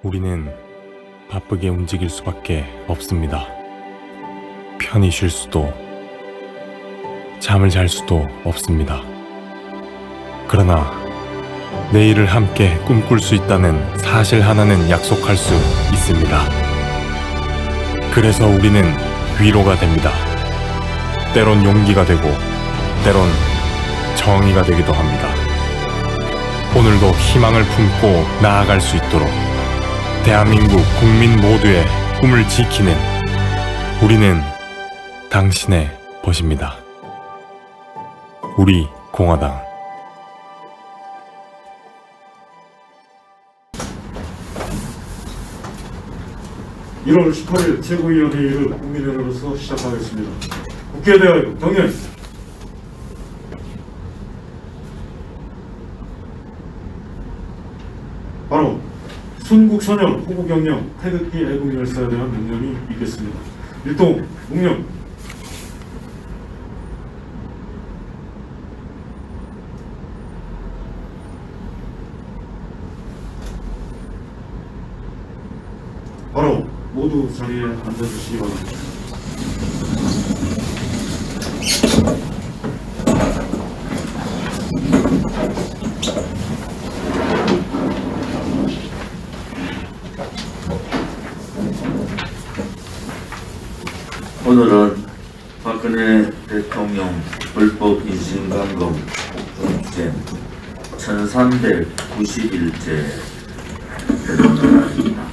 우리는 바쁘게 움직일 수밖에 없습니다. 편히 쉴 수도, 잠을 잘 수도 없습니다. 그러나 내일을 함께 꿈꿀 수 있다는 사실 하나는 약속할 수 있습니다. 그래서 우리는 위로가 됩니다. 때론 용기가 되고, 때론 정의가 되기도 합니다. 오늘도 희망을 품고 나아갈 수 있도록 대한민국 국민 모두의 꿈을 지키는 우리는 당신의 벗입니다. 우리 공화당. (1월 18일) 최고위원회의를 국민의힘으로서 시작하겠습니다. 국회에 대하여 동의. 바로 순국선열 후보 경영 태극기 애국 열사에 대한 명령이 있겠습니다. 일동 묵념. 바로 모두 자리에 앉아주시기 바랍니다. 오늘은 박근혜 대통령 불법 인신감금 중죄 1391째 되는 날입니다.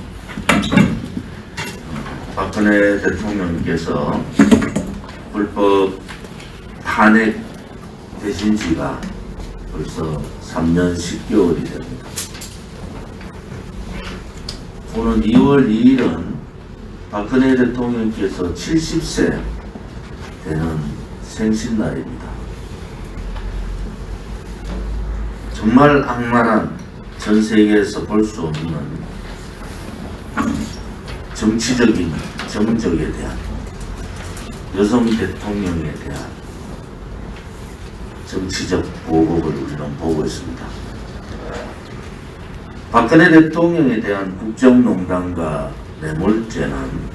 박근혜 대통령께서 불법 탄핵 되신 지가 벌써 3년 10개월이 됩니다. 오늘 2월 2일은 박근혜 대통령께서 70세 되는 생신날입니다. 정말 악랄한, 전 세계에서 볼 수 없는 정치적인 정적에 대한, 여성 대통령에 대한 정치적 보복을 우리는 보고 있습니다. 박근혜 대통령에 대한 국정농단과 뇌물죄는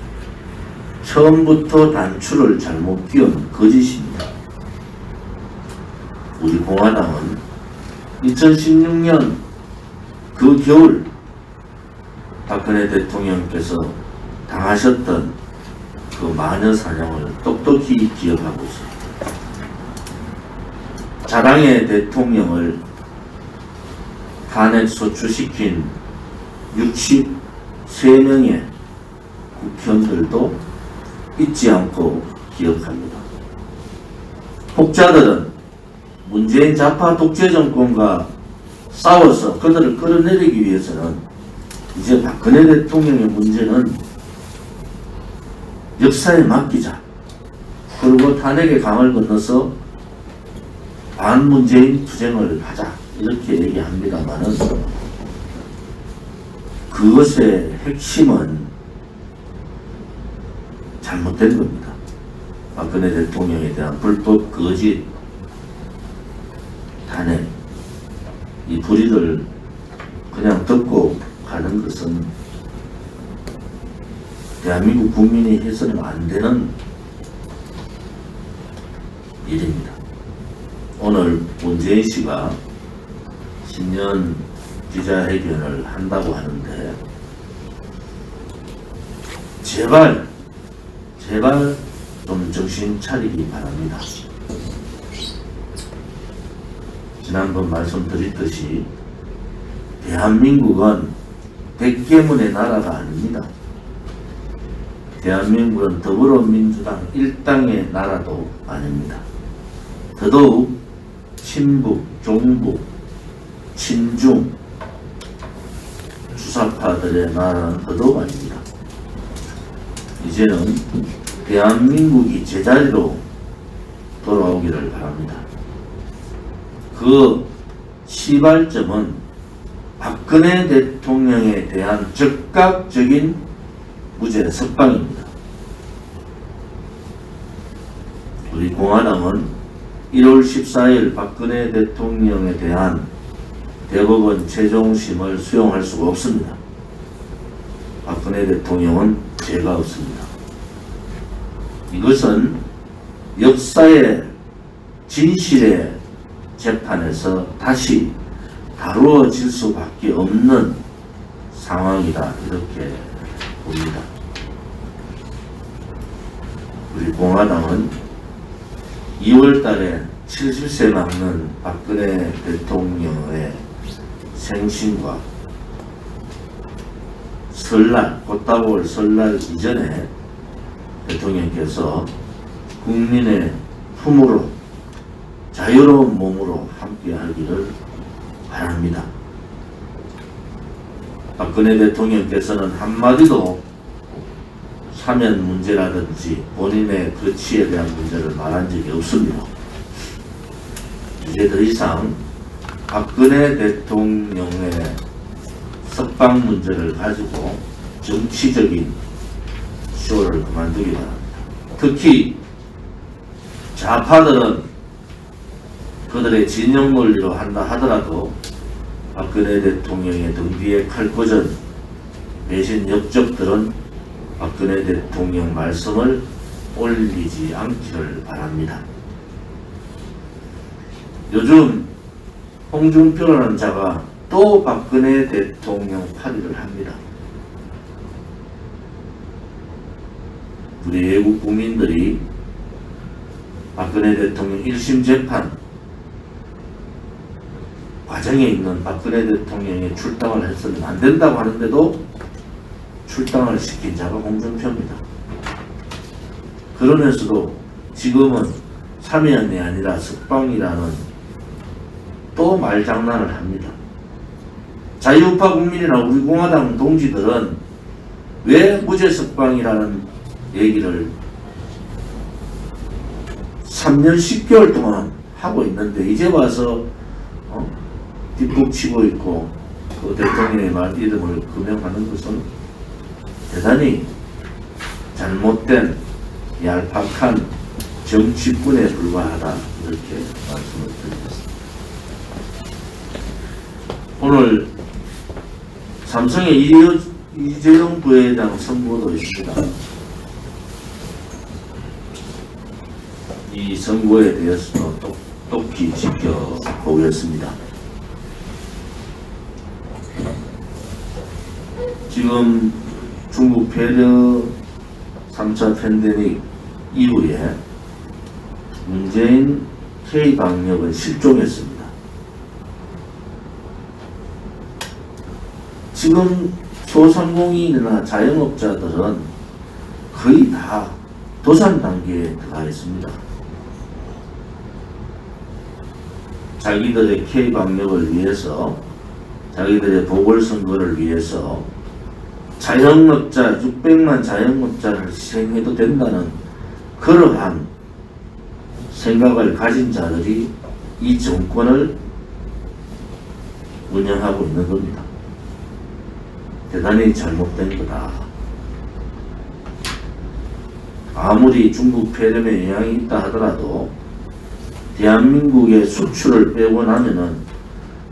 처음부터 단추를 잘못 끼운 거짓입니다. 우리 공화당은 2016년 그 겨울 박근혜 대통령께서 당하셨던 그 마녀 사냥을 똑똑히 기억하고 있습니다. 자당의 대통령을 탄핵 소추시킨 63명의 국회의원들도 잊지 않고 기억합니다. 혹자들은 문재인 좌파 독재 정권과 싸워서 그들을 끌어내리기 위해서는 이제 박근혜 대통령의 문제는 역사에 맡기자, 그리고 탄핵의 강을 건너서 반문재인 투쟁을 하자, 이렇게 얘기합니다만은 그것의 핵심은 잘못된 겁니다. 박근혜 대통령에 대한 불법 거짓 탄핵, 이 불의를 그냥 듣고 가는 것은 대한민국 국민이 해서는 안 되는 일입니다. 오늘 문재인 씨가 신년 기자회견을 한다고 하는데 제발 좀 정신 차리기 바랍니다. 지난번 말씀드렸듯이 대한민국은 백개문의 나라가 아닙니다. 대한민국은 더불어민주당 일당의 나라도 아닙니다. 더더욱 친북, 종북, 친중 주사파들의 나라는 더더욱 아닙니다. 이제는 대한민국이 제자리로 돌아오기를 바랍니다. 그 시발점은 박근혜 대통령에 대한 즉각적인 무죄 석방입니다. 우리 공화당은 1월 14일 박근혜 대통령에 대한 대법원 최종심을 수용할 수가 없습니다. 박근혜 대통령은 죄가 없습니다. 이것은 역사의 진실의 재판에서 다시 다루어질 수밖에 없는 상황이다, 이렇게 봅니다. 우리 공화당은 2월 달에 70세 맞는 박근혜 대통령의 생신과 설날, 곧 다가올 설날 이전에 대통령께서 국민의 품으로 자유로운 몸으로 함께 하기를 바랍니다. 박근혜 대통령께서는 한마디도 사면 문제라든지 본인의 거취에 대한 문제를 말한 적이 없습니다. 이제 더 이상 박근혜 대통령의 석방 문제를 가지고 정치적인 쇼를 그만두기 바랍니다. 특히 좌파들은 그들의 진영 논리로 한다 하더라도 박근혜 대통령의 등 뒤에 칼꽂은 배신 역적들은 박근혜 대통령 말씀을 올리지 않기를 바랍니다. 요즘 홍준표라는 자가 또 박근혜 대통령 파리를 합니다. 우리 외국 국민들이 박근혜 대통령 1심 재판 과정에 있는 박근혜 대통령의 출당을 했으면 안 된다고 하는데도 출당을 시킨 자가 홍준표입니다. 그러면서도 지금은 사면이 아니라 석방이라는 또 말장난을 합니다. 자유우파 국민이나 우리 공화당 동지들은 왜 무죄 석방이라는 얘기를 3년 10개월 동안 하고 있는데 이제 와서 뒷북치고 있고 그 대통령의 말 이름을 금명하는 것은 대단히 잘못된 얄팍한 정치꾼에 불과하다, 이렇게 말씀을 드리겠습니다. 오늘 삼성의 이재용 부회장 선고도 있습니다. 이 선고에 대해서도 똑똑히 지켜보겠습니다. 지금 중국 폐렴 3차 팬데믹 이후에 문재인 K방역은 실종했습니다. 지금 소상공인이나 자영업자들은 거의 다 도산 단계에 들어가 있습니다. 자기들의 K방역을 위해서, 자기들의 보궐선거를 위해서 자영업자 600만 자영업자를 희생해도 된다는 그러한 생각을 가진 자들이 이 정권을 운영하고 있는 겁니다. 대단히 잘못된 거다. 아무리 중국 폐렴에 영향이 있다 하더라도 대한민국의 수출을 빼고 나면은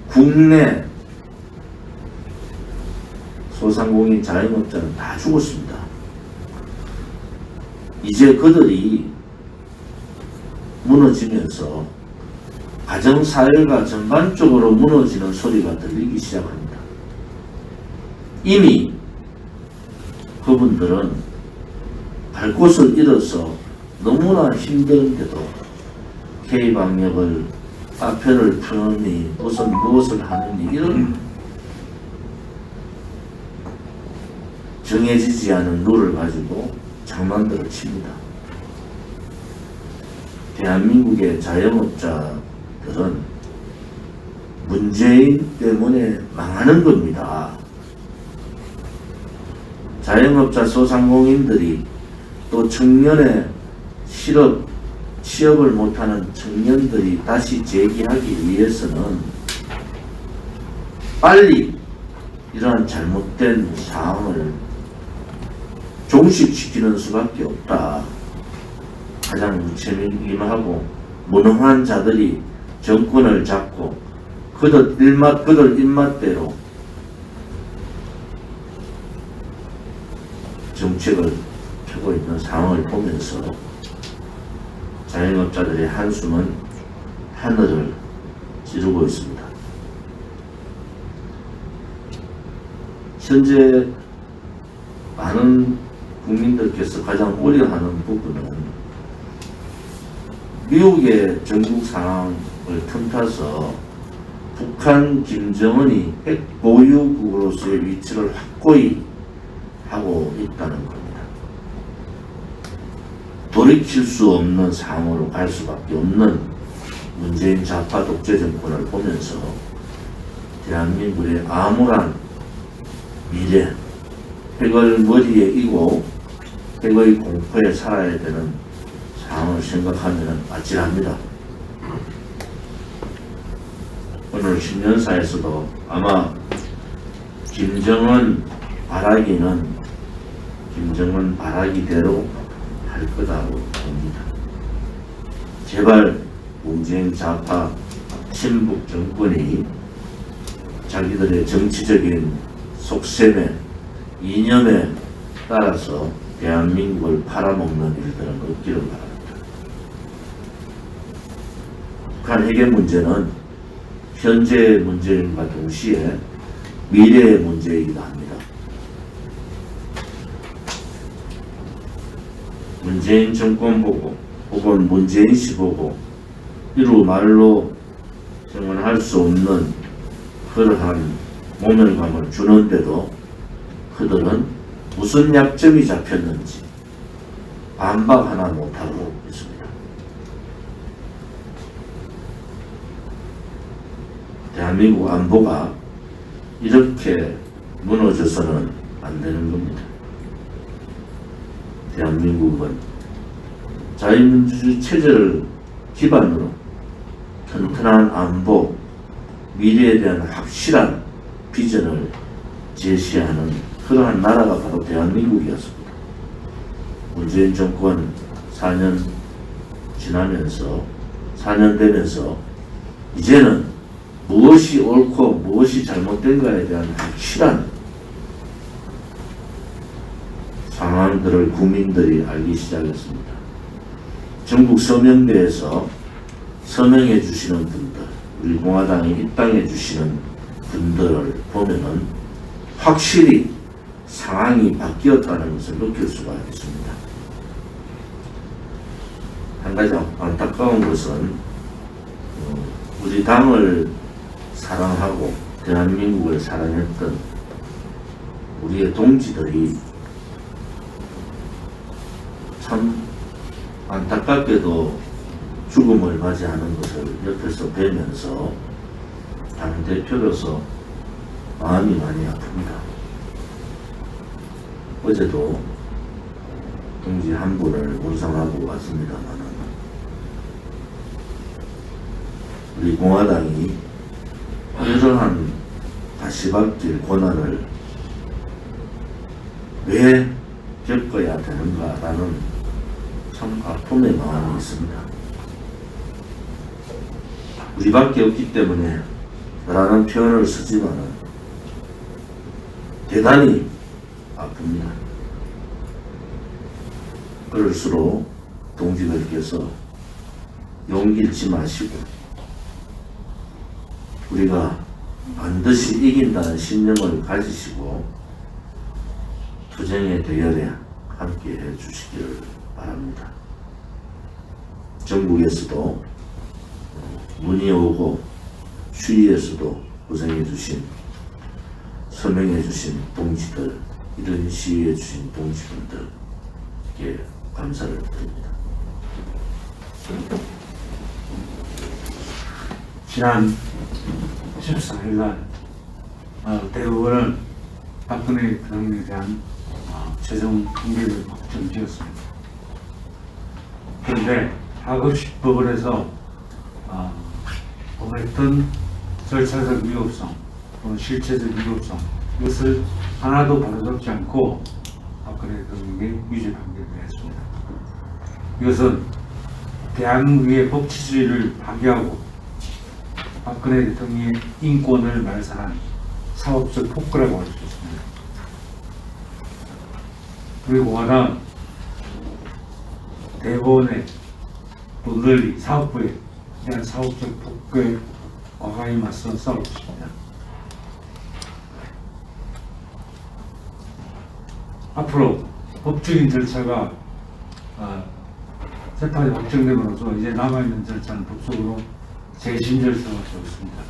국내 소상공인 자영업자는 다 죽었습니다. 이제 그들이 무너지면서 가정사회가 전반적으로 무너지는 소리가 들리기 시작합니다. 이미 그분들은 갈 곳을 잃어서 너무나 힘든데도 K방역을 카페를 펴느니 무슨 무엇을 하느니 이런 정해지지 않은 룰을 가지고 장난들을 칩니다. 대한민국의 자영업자들은 문재인 때문에 망하는 겁니다. 자영업자 소상공인들이 또 청년의 취업을 못하는 청년들이 다시 재기하기 위해서는 빨리 이러한 잘못된 상황을 종식시키는 수밖에 없다. 가장 무책임하고 무능한 자들이 정권을 잡고 그들 입맛대로 정책을 펴고 있는 상황을 보면서 자영업자들의 한숨은 하늘을 찌르고 있습니다. 현재 많은 국민들께서 가장 우려하는 부분은 미국의 전국 상황을 틈타서 북한 김정은이 핵 보유국으로서의 위치를 확고히 하고 있다는 겁니다. 돌이킬 수 없는 상황으로 갈 수밖에 없는 문재인 좌파 독재 정권을 보면서 대한민국의 암울한 미래, 핵을 머리에 이고 핵의 공포에 살아야 되는 상황을 생각하면 아찔합니다. 오늘 신년사에서도 아마 김정은 바라기대로 할 거다고 봅니다. 제발 문재인 좌파 친북 정권이 자기들의 정치적인 속셈에 이념에 따라서 대한민국을 팔아먹는 일들은 없기를 바랍니다. 북한 핵의 문제는 현재의 문제임과 동시에 미래의 문제이기도 합니다. 문재인 정권 보고 혹은 문재인 씨 보고 이루 말로 정언할 수 없는 그러한 모멸감을 주는데도 그들은 무슨 약점이 잡혔는지 반박 하나 못하고 있습니다. 대한민국 안보가 이렇게 무너져서는 안 되는 겁니다. 대한민국은 자유민주주의 체제를 기반으로 튼튼한 안보, 미래에 대한 확실한 비전을 제시하는 그러한 나라가 바로 대한민국이었습니다. 문재인 정권 4년 되면서 이제는 무엇이 옳고 무엇이 잘못된가에 대한 확실한 상황들을 국민들이 알기 시작했습니다. 전국 서명대에서 서명해 주시는 분들, 우리 공화당이 입당해 주시는 분들을 보면은 확실히 상황이 바뀌었다는 것을 느낄 수가 있습니다. 한 가지 안타까운 것은 우리 당을 사랑하고 대한민국을 사랑했던 우리의 동지들이 참 안타깝게도 죽음을 맞이하는 것을 옆에서 뵈면서 당대표로서 마음이 많이 아픕니다. 어제도 동지 한 분을 문상하고 왔습니다만 우리 공화당이 이러한 가시밭길 고난을 왜 겪어야 되는가라는 참 아픔의 마음이 있습니다. 우리밖에 없기 때문에 라는 표현을 쓰지만 대단히 아픕니다. 그럴수록 동지들께서 용기 잃지 마시고 우리가 반드시 이긴다는 신념을 가지시고 투쟁의 대열에 함께 해 주시기를 바랍니다. 전국에서도 문이 오고 추위에서도 고생해 주신 서명해 주신 동지들, 이런 시위해 주신 동지분들께 감사를 드립니다. 지난 14일날 대법원은 박근혜 대통령에 대한 최종 판결을 확정지었습니다. 그런데 하급식 법원에서 법했던 절차적 위법성 또는 실체적 위법성 이것을 하나도 바로잡지 않고 박근혜 대통령에게 유죄 판결을 했습니다. 이것은 대한민국의 법치주의를 파괴하고 박근혜 대통령의 인권을 말살한 사법적 폭거라고 할 수 있습니다. 그리고 하나 대법원에 또 널리 사업부에 대한 사업적 폭거에 과감히 맞서 싸울 것입니다. 앞으로 법적인 절차가 재판이 확정됨으로써 이제 남아있는 절차는 법적으로 재심 절차가 되었습니다.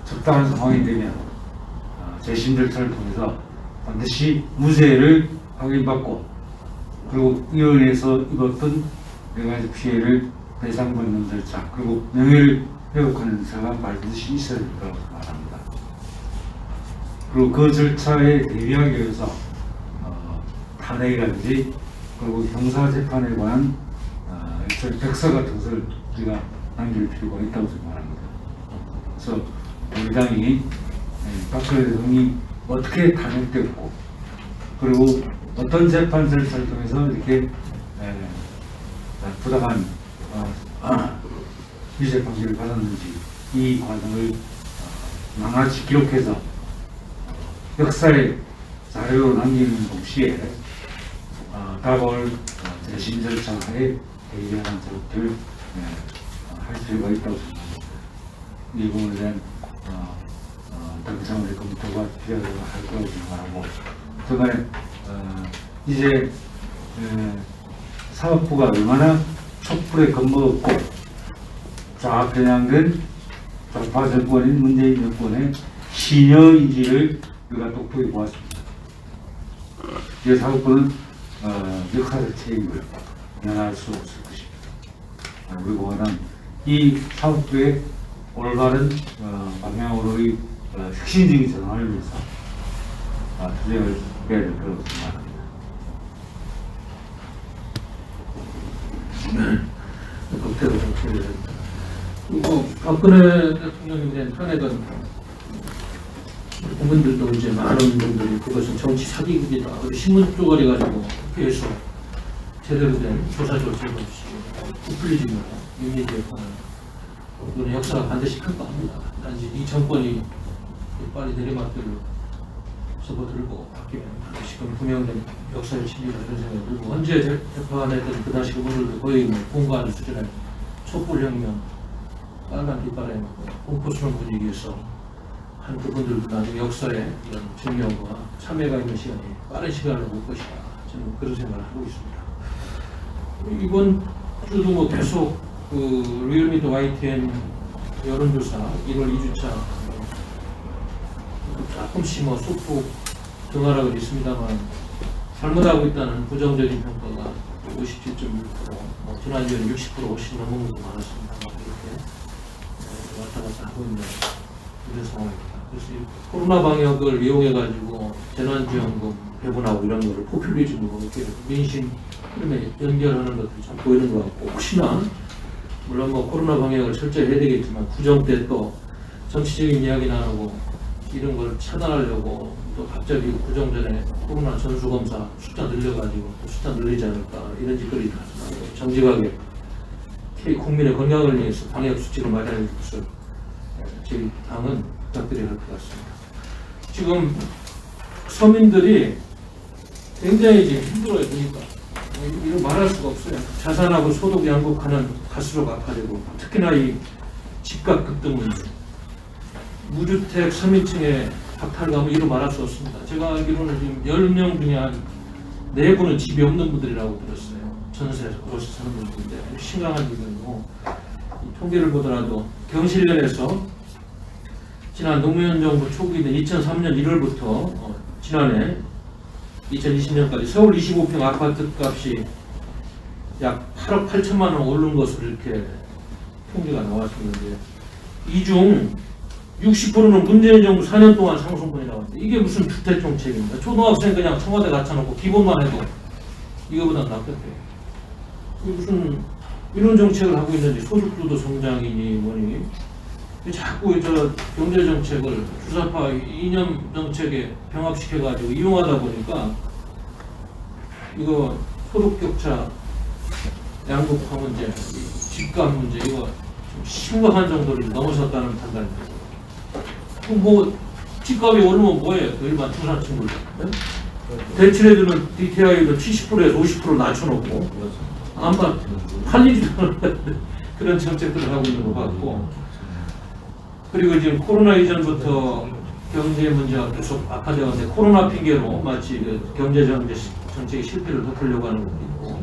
적당한 상황이 되면 재심 절차를 통해서 반드시 무죄를 확인받고 그리고 위원회에서 입었던 여러 가지 피해를 배상받는 절차 그리고 명예를 회복하는 절차가 반드시 있어야 될 거라고 말합니다. 그리고 그 절차에 대비하기 위해서 탄핵이라든지 그리고 형사재판에 관한 일종의 백서 같은 것을 우리가 남길 필요가 있다고 생각합니다. 그래서 우리 당이 박근혜 대통령이 어떻게 탄핵됐고 그리고 어떤 재판 절차를 통해서 이렇게 부당한 유죄 판결을 받았는지 이 과정을 낱낱이 기록해서 역사의 자료로 남기는 동시에 다가올 재심 절차에 대비하는 작업들을 할 필요가 있다고 생각합니다. 이 부분에 대한 당장의 검토가 필요하다고 할 거라고 생각하고 그동안에 이제 사업부가 얼마나 촛불에 겁먹었고 좌편향된 좌파 정권인 문재인 정권의 신여인지를 우리가 똑똑히 보았습니다. 이 사업부는 역사적 책임을 면할 수 없을 것입니다. 그리고 이 사업부의 올바른 방향으로의 혁신적인 전환을 위해서 투쟁을 해야 될 거라고 생각합니다. 국회로 정치를 했다. 그리고 박근혜 대통령에 대한 탄핵은 국민들도 이제 많은 분들이 그것은 정치 사기극이다. 신문 쪼가리 가지고 국회에서 제대로 된 조사 조치가 없이 부풀리지 마라. 윤리재판은 그건 역사가 반드시 클 겁니다. 단지 이 정권이 빨리 내리막길로 접어들고 바뀌면 다시금 분명된 역사의 진리가 이런 생각이 들고 현재 재판했던 그 당시 그분들도 거의 뭐 공부하는 수준의 촛불혁명 빨간 깃발에 공포스러운 분위기에서 한 그분들도 나중에 역사에 이런 증명과 참여가 있는 시간이 빠른 시간을 올 것이다. 저는 그런 생각을 하고 있습니다. 이번 주도 뭐 계속 그 리얼미터 YTN 여론조사 1월 2주차 조금씩 뭐 소폭 등하락은 있습니다만 잘못하고 있다는 부정적인 평가가 57.1%, 뭐 지난주에는 60% 훨씬 넘은 것도 많았습니다. 이렇게 왔다 갔다 하고 있는 이런 상황입니다. 그래서 이 코로나 방역을 이용해가지고 재난지원금 배분하고 이런 거를 포퓰리즘으로 이렇게 민심 흐름에 연결하는 것들이 참 보이는 것 같고 혹시나 물론 뭐 코로나 방역을 철저히 해야 되겠지만 구정 때 또 정치적인 이야기 나누고 이런 걸 차단하려고 또 갑자기 구정 전에 코로나 전수검사 숫자 늘려가지고 또 숫자 늘리지 않을까 이런 짓거리를 하고 정직하게 국민의 건강을 위해서 방역 수칙을 마련해 줄 것을 저희 당은 부탁드려야 할 것 같습니다. 지금 서민들이 굉장히 지금 힘들어요. 보니까 이거 말할 수가 없어요. 자산하고 소득 양극화는 갈수록 악화되고 특히나 이 집값 급등 문제 무주택 서민층의 박탈감은 이루 말할 수 없습니다. 제가 알기로는 지금 10명 중에 한 4분은 집이 없는 분들이라고 들었어요. 전세로 사는 분들인데 심각한 일이고 이 통계를 보더라도 경실련에서 지난 노무현 정부 초기인 2003년 1월부터 지난해 2020년까지 서울 25평 아파트 값이 약 8억 8천만 원 오른 것으로 이렇게 통계가 나왔었는데 이 중 60%는 문재인 정부 4년 동안 상승분이 나왔는데 이게 무슨 주택 정책입니까? 초등학생 그냥 청와대 갖춰놓고 기본만 해도 이거보다 낫겠대요. 무슨 이런 정책을 하고 있는지 소득주도 성장이니 뭐니 자꾸 저 경제 정책을 주사파 이념 정책에 병합시켜가지고 이용하다 보니까 이거 소득 격차 양극화 문제, 집값 문제 이거 좀 심각한 정도를 넘어섰다는 판단입니다. 뭐 집값이 오르면 뭐예요? 그 일반 투자 친구들. 네? 대출해주는 DTI도 70%에서 50% 낮춰놓고 아마 팔리지도 않는 그런 정책들을 하고 있는 것 같고, 그리고 지금 코로나 이전부터 경제 문제가 계속 악화되었는데 코로나 핑계로 마치 그 경제 정책의 실패를 덮으려고 하는 것도 있고,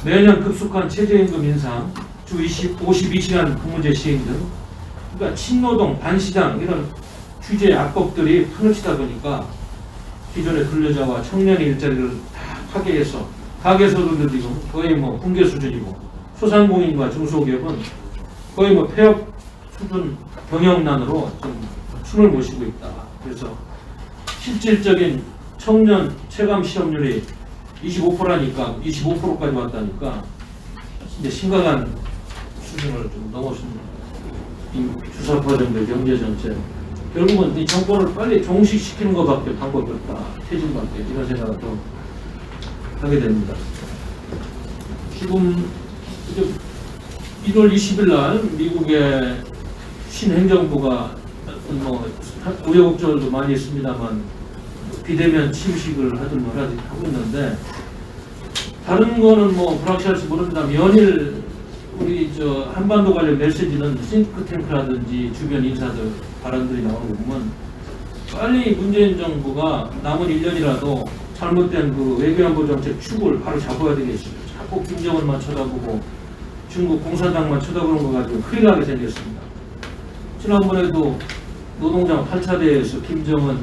매년 급속한 최저임금 인상, 주 52시간 근무제 시행 등, 그러니까 친노동, 반시장 이런 규제 악법들이 판을 보니까 기존의 근로자와 청년의 일자리를 다 파괴해서 가계소득도 지금 거의 뭐 붕괴 수준이고, 소상공인과 중소기업은 거의 뭐 폐업 수준 경영난으로 좀 숨을 못 쉬고 있다. 그래서 실질적인 청년 체감 실업률이 25%라니까 25%까지 왔다니까 이제 심각한 수준을 좀 넘었습니다. 이 주사파 정도의 경제 정책, 결국은 이 정권을 빨리 종식시키는 것밖에 방법이 없다. 퇴진밖에, 이런 생각을 좀 하게 됩니다. 지금 1월 20일 날 미국의 신행정부가 뭐 우여곡절도 많이 있습니다만 비대면 취임식을 하든 뭐라든 하고 있는데, 다른 거는 뭐 불확실할지 모릅니다. 연일 우리 저 한반도 관련 메시지는 싱크탱크라든지 주변 인사들 발언들이 나오는 거 보면 빨리 문재인 정부가 남은 1년이라도 잘못된 그 외교안보 정책 축을 바로 잡아야 되겠어요. 자꾸 김정은만 쳐다보고 중국 공산당만 쳐다보는 거 가지고 큰일 나게 생겼습니다. 지난번에도 노동장 8차 대회에서 김정은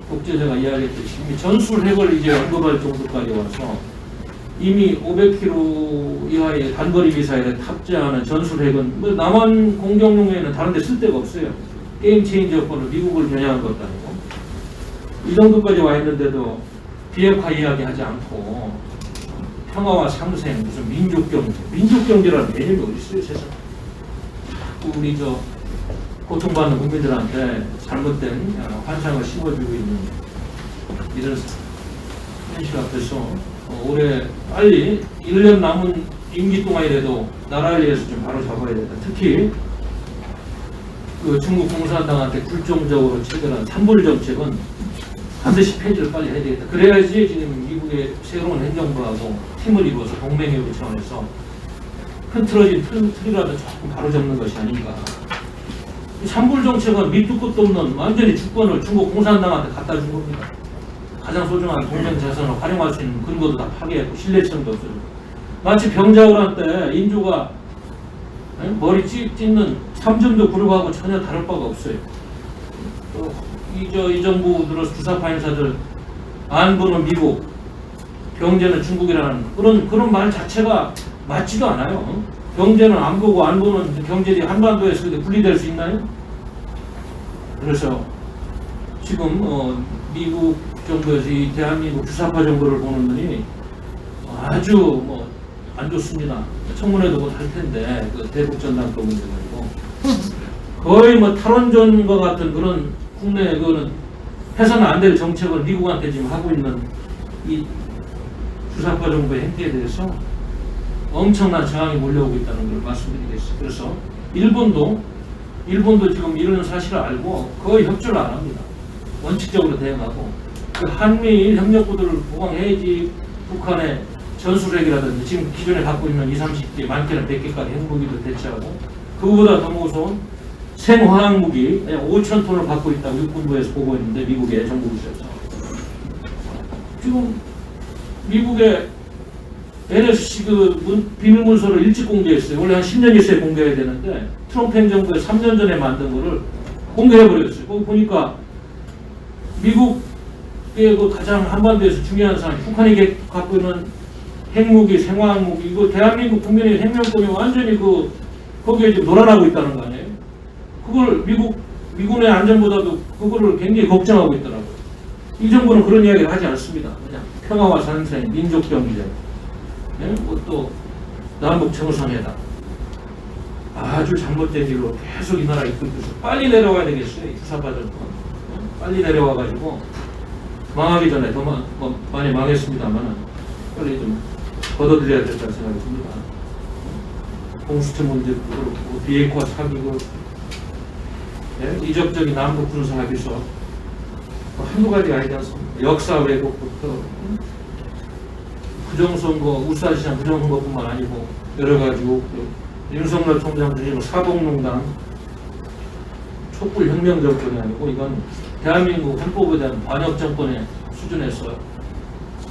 독재자가 이야기했듯이 이미 전술핵을 이제 언급할 정도까지 와서 이미 500km 이하의 단거리 미사일에 탑재하는 전술핵은 뭐 남한 공격용에는 다른 데 쓸 데가 없어요. 게임 체인저권을 미국을 겨냥한 것도 아니고, 이 정도까지 와 있는데도 비핵화 이야기하지 않고 평화와 상생, 무슨 민족경제라는 개념이 어디 있어요, 세상에. 우리 저 고통받는 국민들한테 잘못된 환상을 심어주고 있는 이런 현실 앞에서 올해 빨리 1년 남은 임기 동안이라도 나라를 위해서 좀 바로 잡아야 된다. 특히 그 중국 공산당한테 굴종적으로 체결한 산불 정책은 반드시 폐지를 빨리 해야 되겠다. 그래야지 지금 미국의 새로운 행정부하고 팀을 이루어서 동맹회의 차원에서 흐트러진 틀이라도 조금 바로잡는 것이 아닌가. 산불 정책은 밑도 끝도 없는 완전히 주권을 중국 공산당한테 갖다 준 겁니다. 가장 소중한 공정 자산을 활용할 수 있는 근거도 다 파괴했고 신뢰성도 없어지고, 마치 병자호란 때 인조가 머리 찢는 3점도 불구하고 전혀 다를 바가 없어요. 이 정부 들어서 주사파 인사들 안보는 미국, 경제는 중국이라는 그런 말 자체가 맞지도 않아요. 경제는 안보고 안보는 경제들이 한반도에서 분리될 수 있나요? 그래서 지금 미국 정부에서 이 대한민국 주사파 정부를 보는 눈이 아주 뭐 안 좋습니다. 청문회도 못 할 텐데 그 대북전단법 문제 가지고 거의 뭐 탈원전과 같은 그런 국내 그거는 해서는 안 될 정책을 미국한테 지금 하고 있는 이 주사파 정부의 행태에 대해서 엄청난 저항이 몰려오고 있다는 걸 말씀드리겠습니다. 그래서 일본도 지금 이런 사실을 알고 거의 협조를 안 합니다. 원칙적으로 대응하고 그 한미일 협력구도를 보강해야지 북한의 전술핵이라든지 지금 기존에 갖고 있는 20, 30개, 많게는 100개까지 핵무기도 대체하고, 그거보다 더 무서운 생화학무기 5,000톤을 갖고 있다고 육군부에서 보고했는데, 미국의 정부부에서 지금 미국의 NSC 그 비밀문서를 일찍 공개했어요. 원래 한 10년 있어야 공개해야 되는데 트럼프 행정부에 3년 전에 만든 거를 공개해버렸어요. 거기 보니까 미국의 그 가장 한반도에서 중요한 사람, 북한이 갖고 있는 핵무기, 생화학무기, 이거 대한민국 국민의 생명권이 완전히 거기에 지금 놀아나고 있다는 거 아니에요? 그걸 미군의 안전보다도 그거를 굉장히 걱정하고 있더라고요. 이 정부는 그런 이야기를 하지 않습니다. 그냥 평화와 상생, 민족 경제, 또 남북 정상회담, 아주 잘못된 일로 계속 이 나라 이끌고 있어서 빨리 내려와야 되겠어요. 주사파 정권 빨리 내려와가지고 망하기 전에 더 많이 망했습니다만 빨리 좀 걷어들여야 된다는 생각이 듭니다. 공수처 문제도 그렇고 비핵화 사기고 예? 이적적인 남북 군사 합의서 뭐 한두 가지가 아니지 않습니까? 역사 왜곡부터 부정선거, 울산시장 부정선거뿐만 아니고 여러 가지 의혹들, 윤석열 총장 중에 사법농단, 촛불 혁명 정권이 아니고 이건 대한민국 헌법에 대한 반역 정권의 수준에서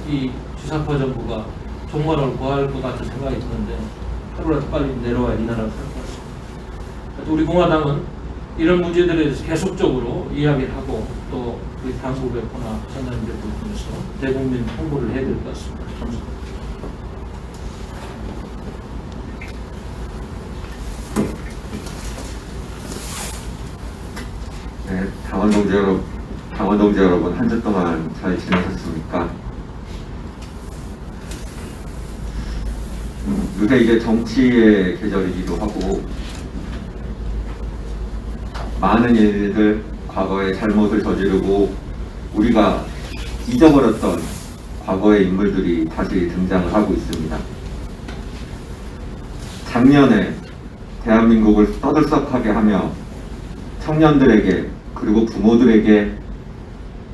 이 지사파 정부가 종말을 구할 것 같은 생각이 드는데 하루라도 빨리 내려와야 이 나라가 살 것 같습니다. 우리 공화당은 이런 문제들에 대해서 계속적으로 이야기를 하고 또 우리 당국의 권한 전당대회를 통해서 대국민 홍보를 해야 될 것 같습니다. 감사합니다. 네, 당원 동지 여러분, 한 주 동안 잘 지내셨습니까? 요새 이제 정치의 계절이기도 하고 많은 일들, 과거의 잘못을 저지르고 우리가 잊어버렸던 과거의 인물들이 다시 등장을 하고 있습니다. 작년에 대한민국을 떠들썩하게 하며 청년들에게 그리고 부모들에게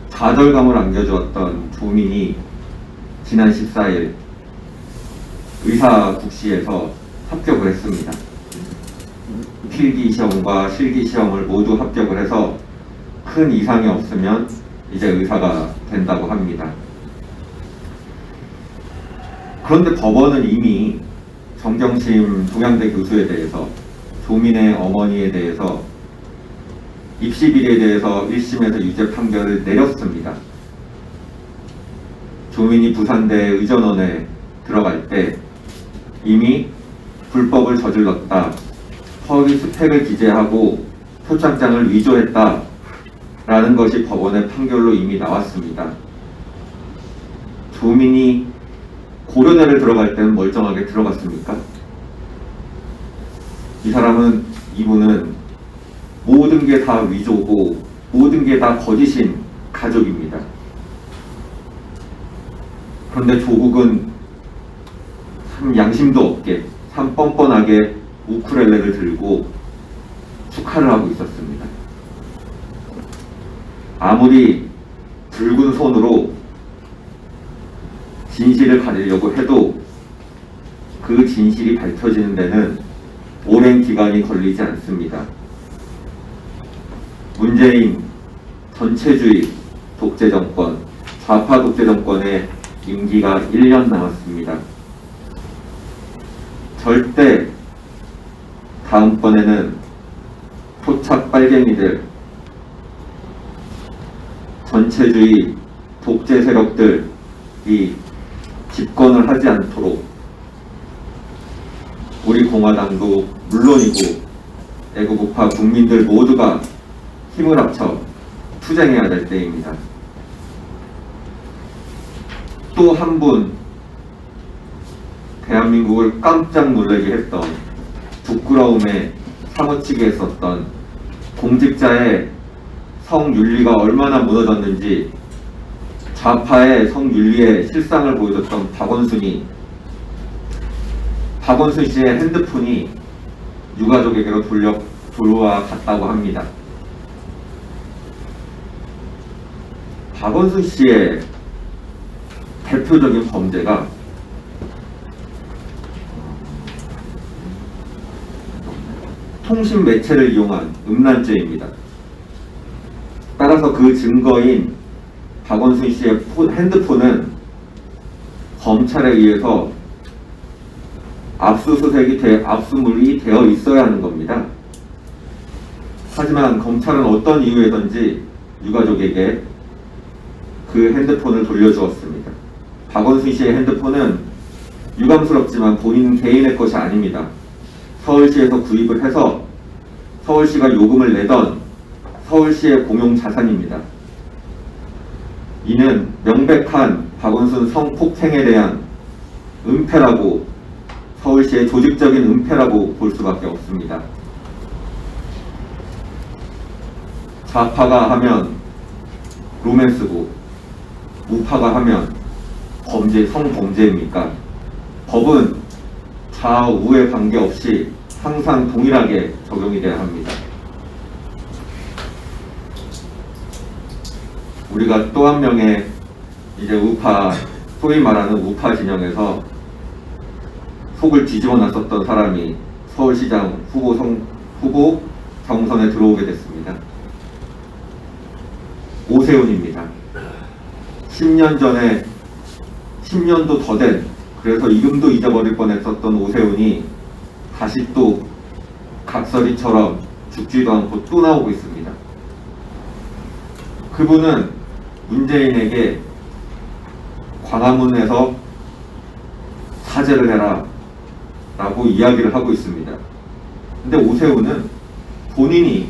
좌절감을 안겨주었던 조민이 지난 14일 의사국시에서 합격을 했습니다. 필기시험과 실기시험을 모두 합격을 해서 큰 이상이 없으면 이제 의사가 된다고 합니다. 그런데 법원은 이미 정경심 동양대 교수에 대해서, 조민의 어머니에 대해서 입시 비리에 대해서 1심에서 유죄 판결을 내렸습니다. 조민이 부산대 의전원에 들어갈 때 이미 불법을 저질렀다, 허위 스펙을 기재하고 표창장을 위조했다 라는 것이 법원의 판결로 이미 나왔습니다. 조민이 고려대를 들어갈 때는 멀쩡하게 들어갔습니까? 이분은 모든 게 다 위조고 모든 게 다 거짓인 가족입니다. 그런데 조국은 참 양심도 없게, 참 뻔뻔하게 우쿨렐레를 들고 축하를 하고 있었습니다. 아무리 붉은 손으로 진실을 가리려고 해도 그 진실이 밝혀지는 데는 오랜 기간이 걸리지 않습니다. 문재인 전체주의 독재정권, 좌파 독재정권의 임기가 1년 남았습니다. 절대 다음번에는 토착 빨갱이들, 전체주의 독재 세력들이 집권을 하지 않도록 우리 공화당도 물론이고 애국우파 국민들 모두가 힘을 합쳐 투쟁해야 될 때입니다. 또 한 분, 대한민국을 깜짝 놀라게 했던, 부끄러움에 사무치게 했었던 공직자의 성윤리가 얼마나 무너졌는지 좌파의 성윤리의 실상을 보여줬던 박원순 씨의 핸드폰이 유가족에게로 돌아갔다고 합니다. 박원순 씨의 대표적인 범죄가 통신 매체를 이용한 음란죄입니다. 따라서 그 증거인 박원순 씨의 핸드폰은 검찰에 의해서 압수물이 되어 있어야 하는 겁니다. 하지만 검찰은 어떤 이유에든지 유가족에게 그 핸드폰을 돌려주었습니다. 박원순 씨의 핸드폰은 유감스럽지만 본인 개인의 것이 아닙니다. 서울시에서 구입을 해서 서울시가 요금을 내던 서울시의 공용자산입니다. 이는 명백한 박원순 성폭행에 대한 은폐라고, 서울시의 조직적인 은폐라고 볼 수밖에 없습니다. 좌파가 하면 로맨스고 우파가 하면 성범죄입니까? 법은 좌우에 관계없이 항상 동일하게 적용이 돼야 합니다. 우리가 또 한 명의 이제 우파, 소위 말하는 우파 진영에서 속을 뒤집어 놨었던 사람이 서울시장 후보 경선에 들어오게 됐습니다. 오세훈입니다. 10년 전에 10년도 더 된, 그래서 이름도 잊어버릴 뻔했었던 오세훈이 다시 또 각설이처럼 죽지도 않고 또 나오고 있습니다. 그분은 문재인에게 광화문에서 사죄를 해라 라고 이야기를 하고 있습니다. 근데 오세훈은 본인이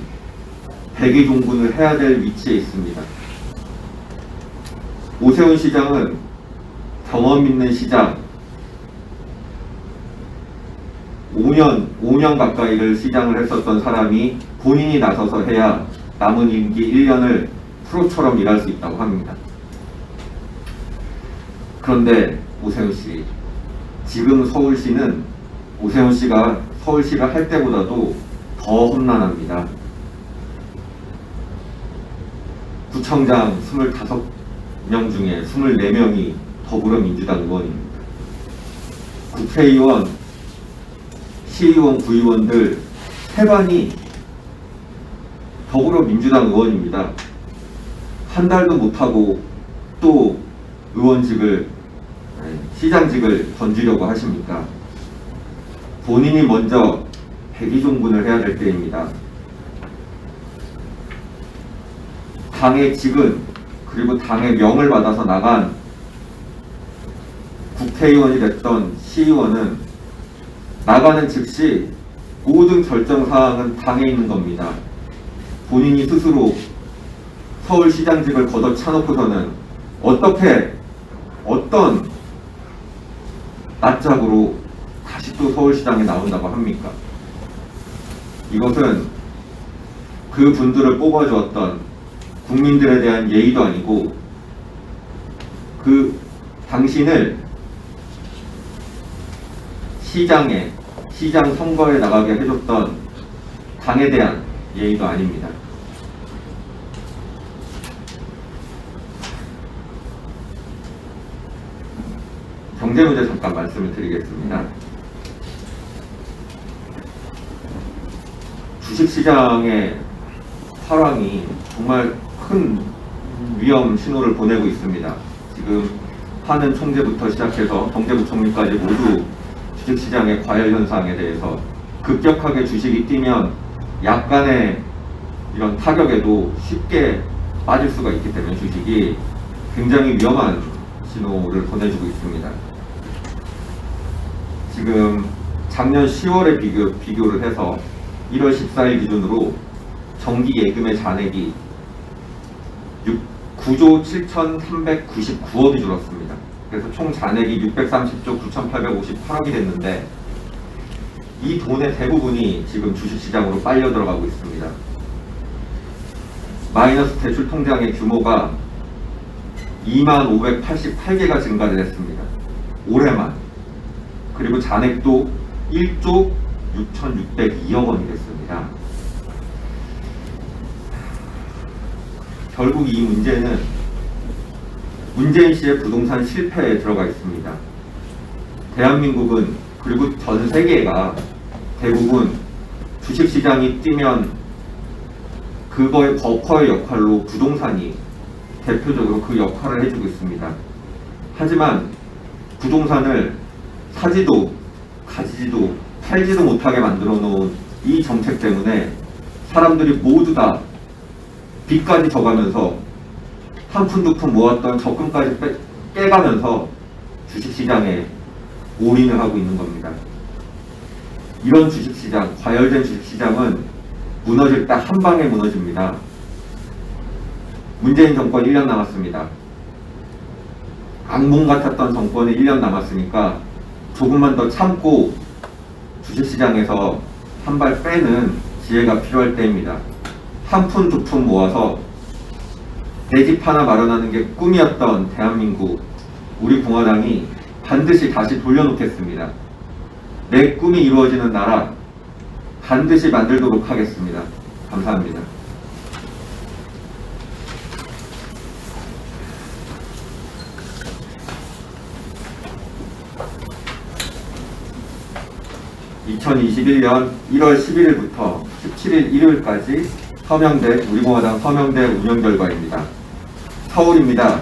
백의종군을 해야 될 위치에 있습니다. 오세훈 시장은 경험 있는 시장, 5년 가까이를 시장을 했었던 사람이 본인이 나서서 해야 남은 임기 1년을 프로처럼 일할 수 있다고 합니다. 그런데 오세훈 씨, 지금 서울시는 오세훈 씨가 서울시가 할 때보다도 더 험난합니다. 구청장 25명 중에 24명이 더불어민주당 의원입니다. 국회의원, 시의원, 구의원들 세반이 더불어민주당 의원입니다. 한 달도 못하고 또 의원직을, 시장직을 던지려고 하십니까? 본인이 먼저 백의종군을 해야 될 때입니다. 당의 직은, 그리고 당의 명을 받아서 나간 국회의원이 됐던 시의원은 나가는 즉시 모든 결정사항은 당에 있는 겁니다. 본인이 스스로 서울시장직을 걷어차놓고서는 어떤 낯짝으로 다시 또 서울시장에 나온다고 합니까? 이것은 그 분들을 뽑아주었던 국민들에 대한 예의도 아니고, 그 당신을 시장 선거에 나가게 해줬던 당에 대한 예의도 아닙니다. 경제 문제 잠깐 말씀을 드리겠습니다. 주식시장의 하락이 정말 큰 위험 신호를 보내고 있습니다. 지금 하는 총재부터 시작해서 경제부총리까지 모두 주식시장의 과열 현상에 대해서 급격하게 주식이 뛰면 약간의 이런 타격에도 쉽게 빠질 수가 있기 때문에 주식이 굉장히 위험한 신호를 보내주고 있습니다. 지금 작년 10월에 비교를 해서 1월 14일 기준으로 정기 예금의 잔액이 9조 7,399억이 줄었습니다. 그래서 총 잔액이 630조 9,858억이 됐는데, 이 돈의 대부분이 지금 주식시장으로 빨려 들어가고 있습니다. 마이너스 대출 통장의 규모가 25,588개가 증가를 했습니다. 올해만. 그리고 잔액도 1조 6,602억 원이 됐습니다. 결국 이 문제는 문재인 씨의 부동산 실패에 들어가 있습니다. 대한민국은, 그리고 전 세계가 대부분 주식시장이 뛰면 그거의 버퍼의 역할로 부동산이 대표적으로 그 역할을 해주고 있습니다. 하지만 부동산을 사지도 가지지도 팔지도 못하게 만들어 놓은 이 정책 때문에 사람들이 모두 다 빚까지 져가면서 한 푼 두 푼 모았던 적금까지 깨가면서 주식시장에 올인을 하고 있는 겁니다. 이런 주식시장, 과열된 주식시장은 무너질 때 한 방에 무너집니다. 문재인 정권 1년 남았습니다. 악몽 같았던 정권이 1년 남았으니까 조금만 더 참고 주식시장에서 한 발 빼는 지혜가 필요할 때입니다. 한 푼 두 푼 모아서 내 집 하나 마련하는 게 꿈이었던 대한민국, 우리 공화당이 반드시 다시 돌려놓겠습니다. 내 꿈이 이루어지는 나라 반드시 만들도록 하겠습니다. 감사합니다. 2021년 1월 11일부터 17일 일요일까지 서명대 우리공화당 서명대 운영 결과입니다. 서울입니다.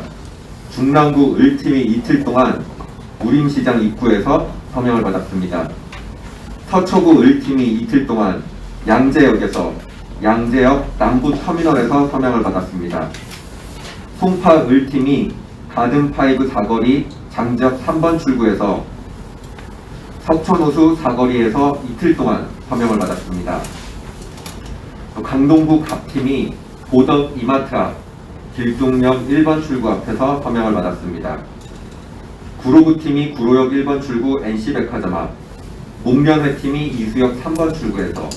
중랑구 을팀이 이틀 동안 우림시장 입구에서 서명을 받았습니다. 서초구 을팀이 이틀 동안 양재역에서 양재역 남부터미널에서 서명을 받았습니다. 송파 을팀이 가든파이브 사거리 장지역 3번 출구에서 석촌호수 사거리에서 이틀 동안 서명을 받았습니다. 강동구 갑팀이 보덕 이마트 앞 길동역 1번 출구 앞에서 서명을 받았습니다. 구로구팀이 구로역 1번 출구 NC백화점 앞, 목련회팀이 이수역 3번 출구에서,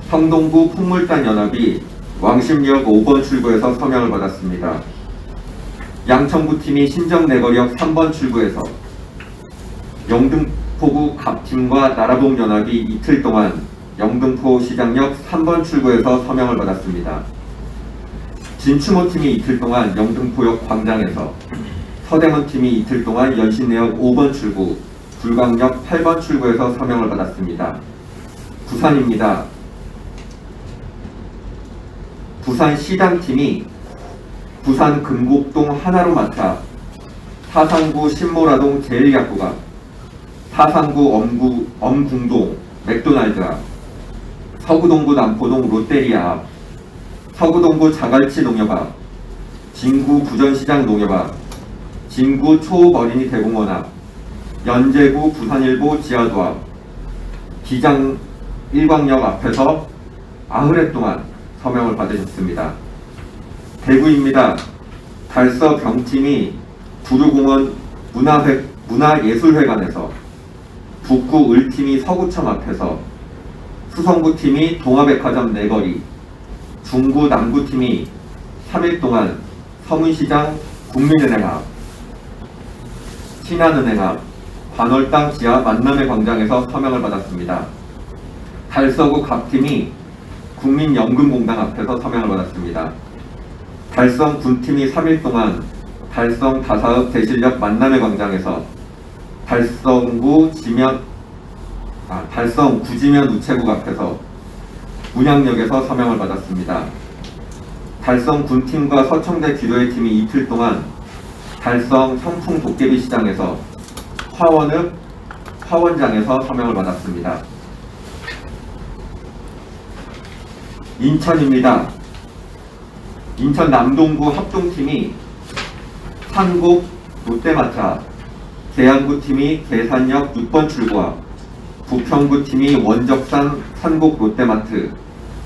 성동구 풍물단 연합이 왕십리역 5번 출구에서 서명을 받았습니다. 양천구팀이 신정내거리역 3번 출구에서, 영등포구 갑팀과 나라봉 연합이 이틀 동안 영등포 시장역 3번 출구에서 서명을 받았습니다. 진추모팀이 이틀 동안 영등포역 광장에서, 서대문팀이 이틀 동안 연신내역 5번 출구, 불광역 8번 출구에서 서명을 받았습니다. 부산입니다. 부산시장팀이 부산 금곡동 하나로마트 앞, 사상구 신모라동 제1약국 앞, 사상구 엄궁동 맥도날드 앞, 서구동구 남포동 롯데리아 앞, 서구동구 자갈치 농협 앞, 진구 부전시장 농협 앞, 진구 초어린이 대공원 앞, 연제구 부산일보 지하도 앞, 기장 일광역 앞에서 아흘해 동안 서명을 받으셨습니다. 대구입니다. 달서 병팀이 두류공원 문화예술회관에서, 북구 을팀이 서구청 앞에서, 수성구팀이 동화백화점 내거리, 중구 남구팀이 3일 동안 서문시장 국민은행 앞, 신한은행 앞, 관월당 지하 만남의 광장에서 서명을 받았습니다. 달서구 갑팀이 국민연금공단 앞에서 서명을 받았습니다. 달성 군팀이 3일 동안 달성 다사읍 대실역 만남의 광장에서, 달성 구지면 우체국 앞에서 문양역에서 서명을 받았습니다. 달성 군팀과 서청대 기도회 팀이 이틀 동안 달성 성풍 도깨비 시장에서 화원읍 화원장에서 서명을 받았습니다. 인천입니다. 인천 남동구 합동팀이 산곡 롯데마트 앞, 계양구팀이 계산역 6번 출구 앞, 부평구팀이 원적산 산곡 롯데마트,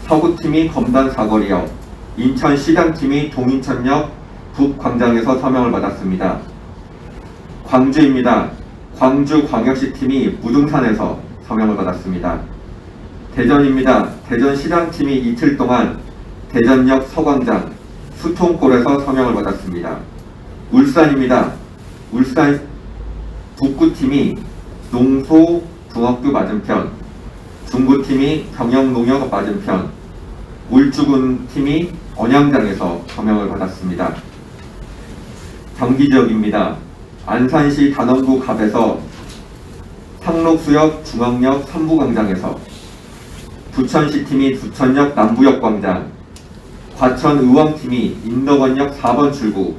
서구팀이 검단 사거리역, 인천시장팀이 동인천역 북광장에서 서명을 받았습니다. 광주입니다. 광주광역시팀이 무등산에서 서명을 받았습니다. 대전입니다. 대전시장팀이 이틀 동안 대전역 서광장, 수통골에서 서명을 받았습니다. 울산입니다. 울산 북구팀이 농소중학교 맞은편, 중구팀이 경영농협 맞은편, 울주군팀이 언양장에서 서명을 받았습니다. 경기지역입니다. 안산시 단원구 갑에서, 상록수역 중앙역 3부광장에서, 부천시팀이 부천역 남부역 광장, 과천의왕팀이 인덕원역 4번 출구,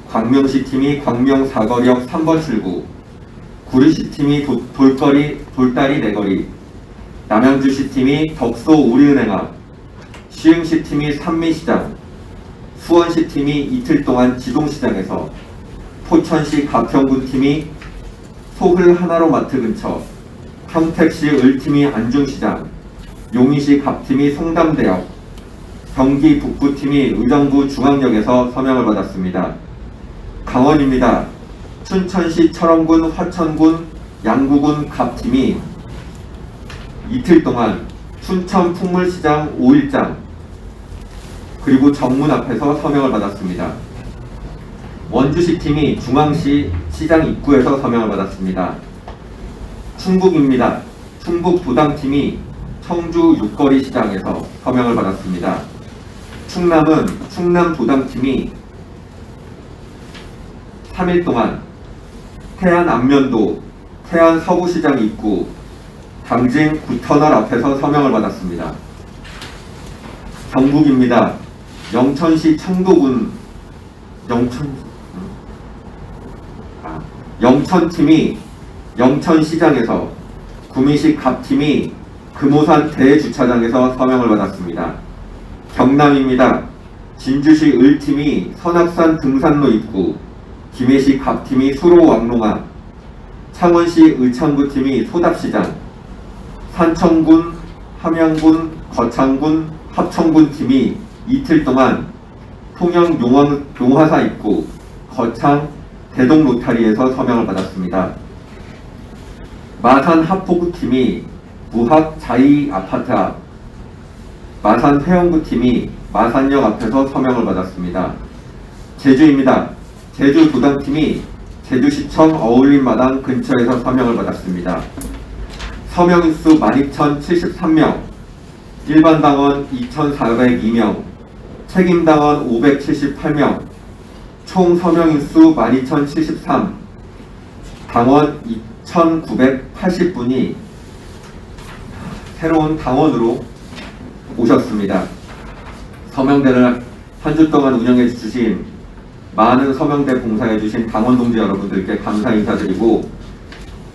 광명시팀이 광명사거리역 3번 출구, 구리시팀이 돌다리 내거리, 남양주시팀이 덕소 우리은행 앞, 시흥시팀이 산미시장, 수원시팀이 이틀 동안 지동시장에서, 포천시 가평군팀이 소흘 하나로마트 근처, 평택시 을팀이 안중시장, 용인시 갑팀이 송담대역, 경기 북부팀이 의정부 중앙역에서 서명을 받았습니다. 강원입니다. 춘천시 철원군, 화천군, 양구군 갑팀이 이틀 동안 춘천 풍물시장 5일장 그리고 정문 앞에서 서명을 받았습니다. 원주시 팀이 중앙시 시장 입구에서 서명을 받았습니다. 충북입니다. 충북 도당팀이 청주 육거리 시장에서 서명을 받았습니다. 충남은 충남 도당팀이 3일 동안 태안 안면도 태안 서구시장 입구 당진 구터널 앞에서 서명을 받았습니다. 경북입니다. 영천시 청도군 영천팀이 영천시장에서, 구미시 갑팀이 금오산 대주차장에서 서명을 받았습니다. 경남입니다. 진주시 을팀이 선악산 등산로 입구, 김해시 갑팀이 수로 왕롱암, 창원시 의창구팀이 소답시장, 산청군, 함양군, 거창군, 합천군 팀이 이틀 동안 통영 용화사 입구, 거창, 대동 로타리에서 서명을 받았습니다. 마산 합포구 팀이 무학 자이 아파트 앞, 마산 회원구 팀이 마산역 앞에서 서명을 받았습니다. 제주입니다. 제주 도당팀이 제주시청 어울림마당 근처에서 서명을 받았습니다. 서명인수 12,073명, 일반 당원 2,402명, 책임 당원 578명, 총 서명인수 12,073, 당원 2,980분이 새로운 당원으로 오셨습니다. 서명대를 한 주 동안 운영해 주신 많은 서명대 봉사해 주신 당원 동지 여러분들께 감사 인사드리고,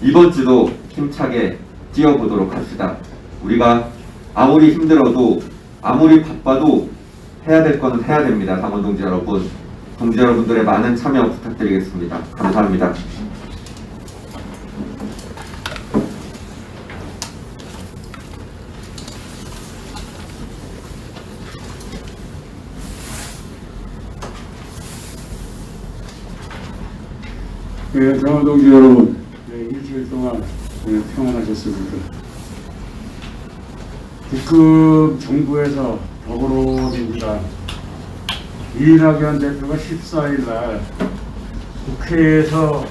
이번 주도 힘차게 뛰어보도록 합시다. 우리가 아무리 힘들어도, 아무리 바빠도 해야 될 거는 해야 됩니다. 당원 동지 여러분, 동지 여러분들의 많은 참여 부탁드리겠습니다. 감사합니다. 네, 당원 동지 여러분, 네, 일주일 동안 평안하셨습니까? 지금 정부에서 더불어민주당 이낙연 대표가 14일 날 국회에서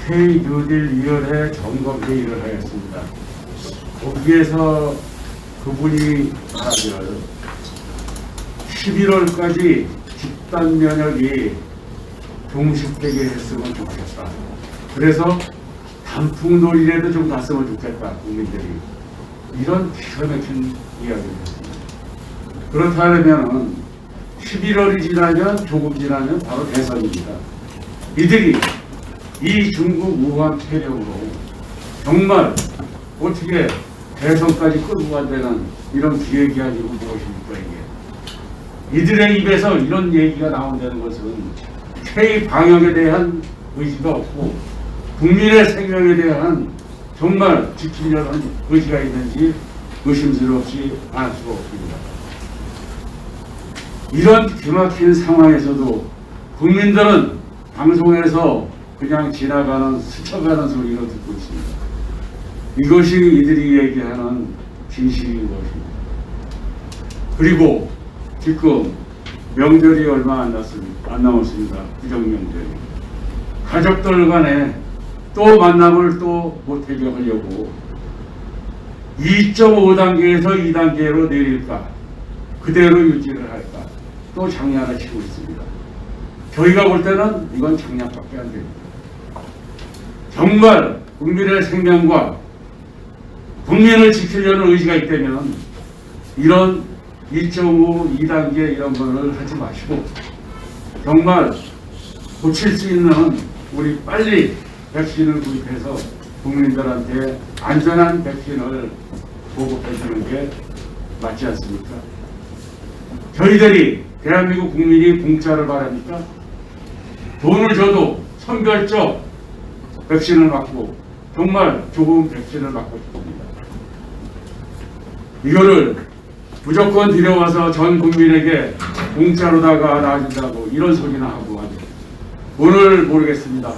K-뉴딜 위원회 점검회의를 하였습니다. 거기에서 그분이 말하기를 11월까지 집단 면역이 종식되게 했으면 좋겠다. 그래서 단풍놀이라도 좀 갔으면 좋겠다, 국민들이. 이런 기가 막힌 이야기를 했습니다. 그렇다면 11월이 지나면, 조금 지나면 바로 대선입니다. 이들이 이 중국 우한 세력으로 정말 어떻게 대선까지 끌고 간다는 이런 기획이 아니고 무엇입니까, 이게. 이들의 입에서 이런 얘기가 나온다는 것은 K-방역에 대한 의지가 없고 국민의 생명에 대한 정말 지키려는 의지가 있는지 의심스럽지 않을 수가 없습니다. 이런 기막힌 상황에서도 국민들은 방송에서 그냥 지나가는, 스쳐가는 소리를 듣고 있습니다. 이것이 이들이 얘기하는 진실인 것입니다. 그리고 지금 명절이 얼마 안 남았습니다. 부정명절이. 가족들 간에 또 만남을 또 못하게 하려고 2.5단계에서 2단계로 내릴까, 그대로 유지를 할까, 또 장난을 치고 있습니다. 저희가 볼 때는 이건 장난밖에 안 됩니다. 정말 국민의 생명과 국민을 지키려는 의지가 있다면 이런 2.5, 2단계 이런 거를 하지 마시고 정말 고칠 수 있는, 우리 빨리 백신을 구입해서 국민들한테 안전한 백신을 보급해 주는 게 맞지 않습니까? 저희들이, 대한민국 국민이 공짜를 바랍니까? 돈을 줘도 선별적 백신을 맞고 정말 좋은 백신을 맞고 싶습니다. 이거를 무조건 들여와서 전 국민에게 공짜로다가 놔준다고 이런 소리나 하고 하죠. 오늘 모르겠습니다.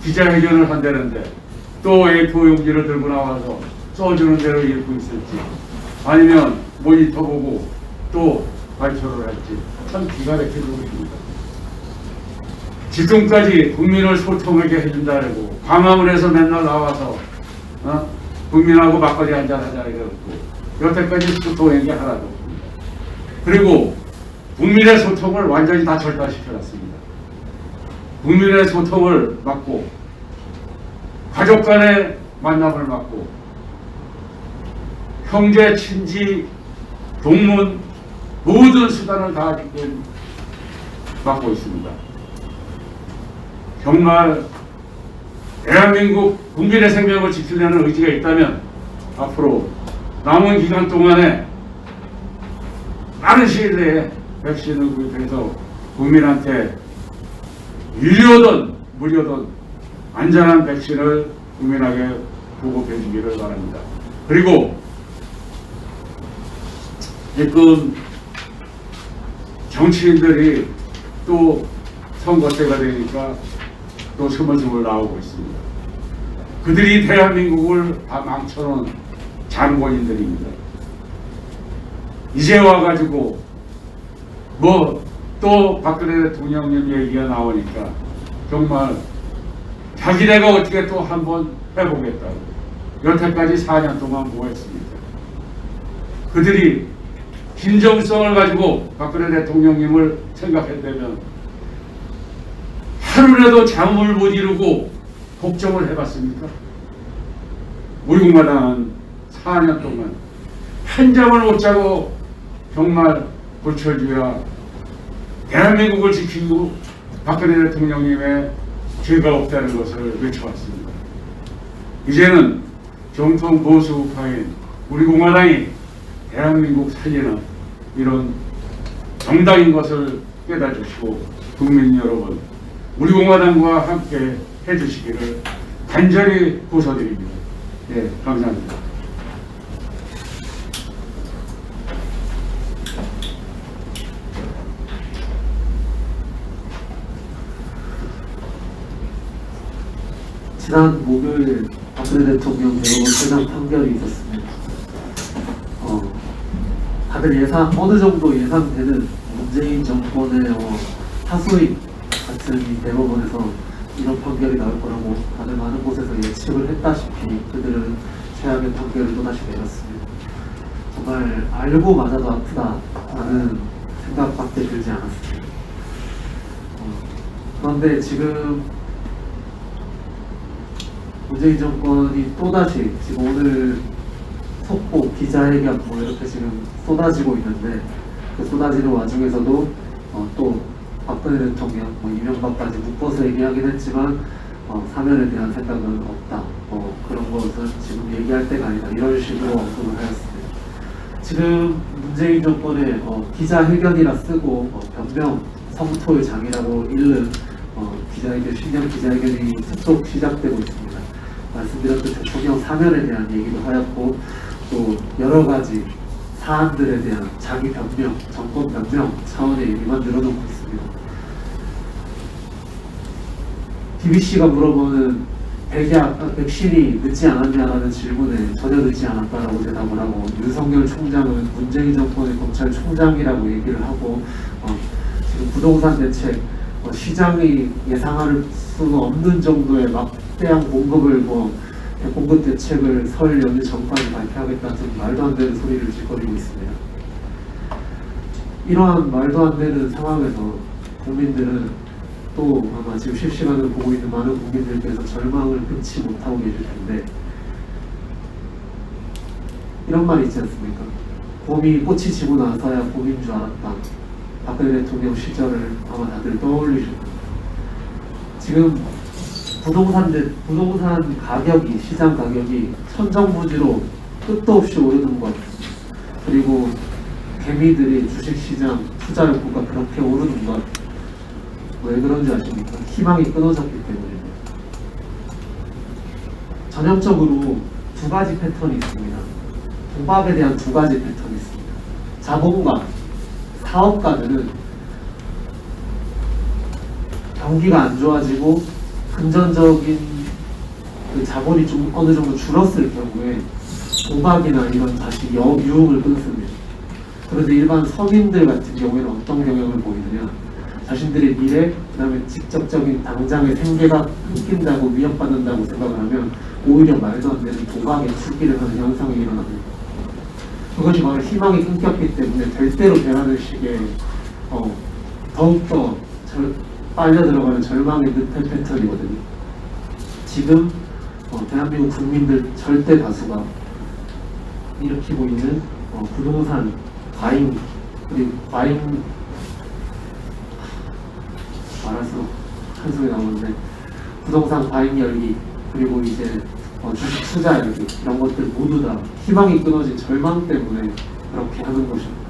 기자회견을 한다는데 또 A4 용지를 들고 나와서 써주는 대로 읽고 있을지, 아니면 모니터 보고 또 발표를 할지 참 기가 막히는 것입니다. 지금까지 국민을 소통하게 해준다고 광화문에서 맨날 나와서 국민하고 막걸리 한잔 하자 이랬고, 여태까지 소통한 게 하나도 없습니다. 그리고 국민의 소통을 완전히 다 절단시켜놨습니다. 국민의 소통을 막고 가족 간의 만남을 맡고 형제, 친지, 동문 모든 수단을 다 지금 맡고 있습니다. 정말 대한민국 국민의 생명을 지키려는 의지가 있다면 앞으로 남은 기간 동안에 빠른 시일 내에 백신을 구입해서 국민한테 유료든 무료든 안전한 백신을 국민에게 보급해 주기를 바랍니다. 그리고 지금 정치인들이 또 선거 때가 되니까 또 스물스물 나오고 있습니다. 그들이 대한민국을 다 망쳐놓은 장본인들입니다. 이제 와가지고 뭐 또 박근혜 대통령님 얘기가 나오니까 정말 자기네가 어떻게 또 한번 해보겠다고 여태까지 4년 동안 뭐 했습니까? 그들이 진정성을 가지고 박근혜 대통령님을 생각했다면 하루라도 잠을 못 이루고 걱정을 해봤습니까? 우리 공화당은 4년 동안 한 잠을 못 자고 정말 불철주야 대한민국을 지키고 박근혜 대통령님의 죄가 없다는 것을 외쳐왔습니다. 이제는 정통 보수 우파인 우리 공화당이 대한민국 살리는 이런 정당인 것을 깨달으시고 국민 여러분 우리 공화당과 함께 해주시기를 간절히 호소드립니다. 네, 감사합니다. 지난 목요일 박근혜 대통령 대법원 최장 판결이 있었습니다. 다들 어느 정도 예상되는 문재인 정권의 하소연 같은 이 대법원에서 이런 판결이 나올 거라고 다들 많은 곳에서 예측을 했다시피 그들은 최악의 판결을 또다시 내렸습니다. 정말 알고 맞아도 아프다라는 생각밖에 들지 않았습니다. 그런데 지금 문재인 정권이 또다시 지금 오늘 속보, 기자회견 뭐 이렇게 지금 쏟아지고 있는데 그 쏟아지는 와중에서도 또 박근혜 대통령, 이명박까지 묶어서 얘기하긴 했지만 사면에 대한 생각은 없다. 그런 것은 지금 얘기할 때가 아니다. 이런 식으로 언급을 하였습니다. 지금 문재인 정권의 기자회견이라 쓰고 변명 성토의 장이라고 읽는 기자회견, 신년 기자회견이 속속 시작되고 있습니다. 말씀드렸듯이 대통령 사면에 대한 얘기도 하였고 또 여러 가지 사안들에 대한 자기 변명, 정권 변명 차원의 얘기만 늘어놓고 있습니다. BBC가 물어보는 백신이 늦지 않았냐라는 질문에 전혀 늦지 않았다라고 대답을 하고 윤석열 총장은 문재인 정권의 검찰총장이라고 얘기를 하고 지금 부동산 대책 시장이 예상할 수는 없는 정도의 막대한 공급을 공급 대책을 설 연휴 전까지 발표하겠다는 말도 안 되는 소리를 짓거리고 있습니다. 이러한 말도 안 되는 상황에서 국민들은 또 아마 지금 실시간으로 보고 있는 많은 국민들께서 절망을 금치 못하고 계실 텐데 이런 말이 있지 않습니까? 봄이 꽃이 지고 나서야 봄인 줄 알았다. 박근혜 대통령 시절을 아마 다들 떠올리실 겁니다. 지금 부동산 가격이, 시장 가격이 천정부지로 끝도 없이 오르는 것, 그리고 개미들이 주식시장 투자 욕구가 그렇게 오르는 것, 왜 그런지 아십니까? 희망이 끊어졌기 때문입니다. 전형적으로 두 가지 패턴이 있습니다. 도박에 대한 두 가지 패턴이 있습니다. 자본가, 사업가들은 경기가 안 좋아지고 금전적인 그 자본이 좀 어느 정도 줄었을 경우에 도박이나 이런 다시 유흥을 끊습니다. 그런데 일반 서민들 같은 경우에는 어떤 경향을 보이느냐, 자신들의 미래, 그 다음에 직접적인 당장의 생계가 끊긴다고 위협받는다고 생각을 하면 오히려 말도 안 되는 도박에 출기를 하는 현상이 일어납니다. 그것이 바로 희망이 끊겼기 때문에 될 대로 되라는 식의 더욱더 빨려 들어가는 절망의 늪의 패턴이거든요. 지금 대한민국 국민들 절대 다수가 일으키고 있는 부동산 과잉, 그리고 과잉 말할수록 한 소리 나오는데 부동산 과잉 열기, 그리고 이제 주식 투자 열기, 이런 것들 모두 다 희망이 끊어진 절망 때문에 그렇게 하는 것입니다.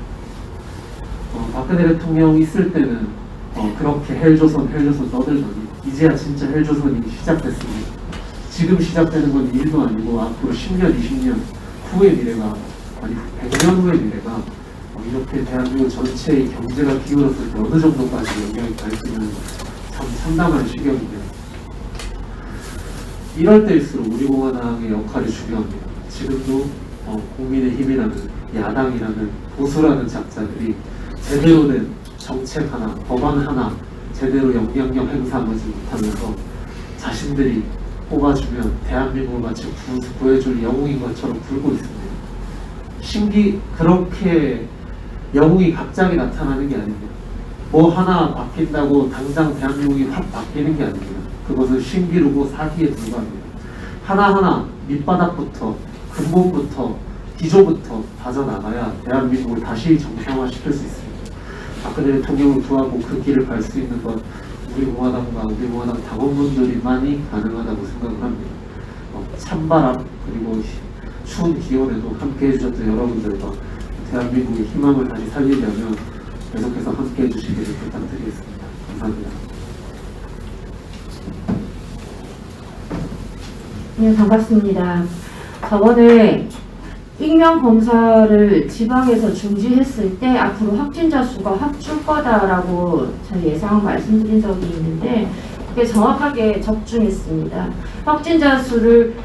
박근혜 대통령 있을 때는 그렇게 헬조선 떠들더니 이제야 진짜 헬조선이 시작됐습니다. 지금 시작되는 건 일도 아니고 앞으로 10년, 20년 후의 미래가, 아니 100년 후의 미래가 이렇게 대한민국 전체의 경제가 기울었을 때 어느 정도까지 영향이 갈지는 참 상당한 시경인데, 이럴 때일수록 우리 공화당의 역할이 중요합니다. 지금도 국민의힘이라는 야당이라는 보수라는 작자들이 제대로 된 정책 하나, 법안 하나 제대로 영향력 행사하지 못하면서 자신들이 뽑아주면 대한민국을 마치 구해줄 영웅인 것처럼 굴고 있습니다. 그렇게 영웅이 갑자기 나타나는 게 아닙니다. 뭐 하나 바뀐다고 당장 대한민국이 확 바뀌는 게 아닙니다. 그것은 신기루고 사기에 불과합니다. 하나하나 밑바닥부터, 근본부터, 기조부터 다져나가야 대한민국을 다시 정상화시킬 수 있습니다. 박근혜 대통령을 구하고 그 길을 갈 수 있는 건 우리 공화당과 우리 공화당 당원분들이만이 가능하다고 생각을 합니다. 찬바람 그리고 추운 기온에도 함께 해주셨던 여러분들과 대한민국의 희망을 다시 살리려면 계속해서 함께 해주시기를 부탁드리겠습니다. 감사합니다. 네, 반갑습니다. 저번에 익명 검사를 지방에서 중지했을 때 앞으로 확진자 수가 확 줄 거다라고 저희 예상 말씀드린 적이 있는데 그게 정확하게 적중했습니다. 확진자 수를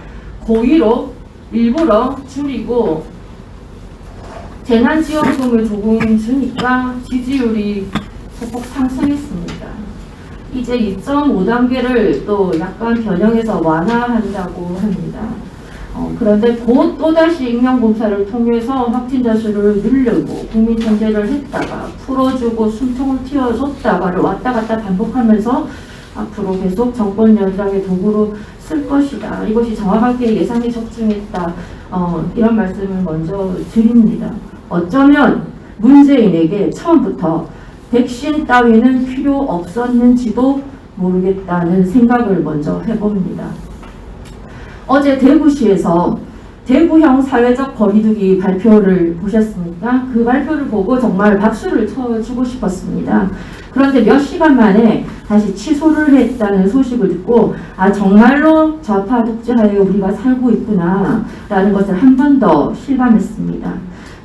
고의로 일부러 줄이고 재난지원금을 조금 주니까 지지율이 소폭 상승했습니다. 이제 2.5단계를 또 약간 변형해서 완화한다고 합니다. 그런데 곧 또다시 익명검사를 통해서 확진자 수를 늘리고 국민통제를 했다가 풀어주고 숨통을 틔워줬다가를 왔다 갔다 반복하면서 앞으로 계속 정권 연장의 도구로 쓸 것이다. 이것이 정확하게 예상이 적중했다. 이런 말씀을 먼저 드립니다. 어쩌면 문재인에게 처음부터 백신 따위는 필요 없었는지도 모르겠다는 생각을 먼저 해봅니다. 어제 대구시에서 대구형 사회적 거리두기 발표를 보셨습니까? 그 발표를 보고 정말 박수를 쳐주고 싶었습니다. 그런데 몇 시간 만에 다시 취소를 했다는 소식을 듣고 정말로 좌파 독재하에 우리가 살고 있구나 라는 것을 한 번 더 실감했습니다.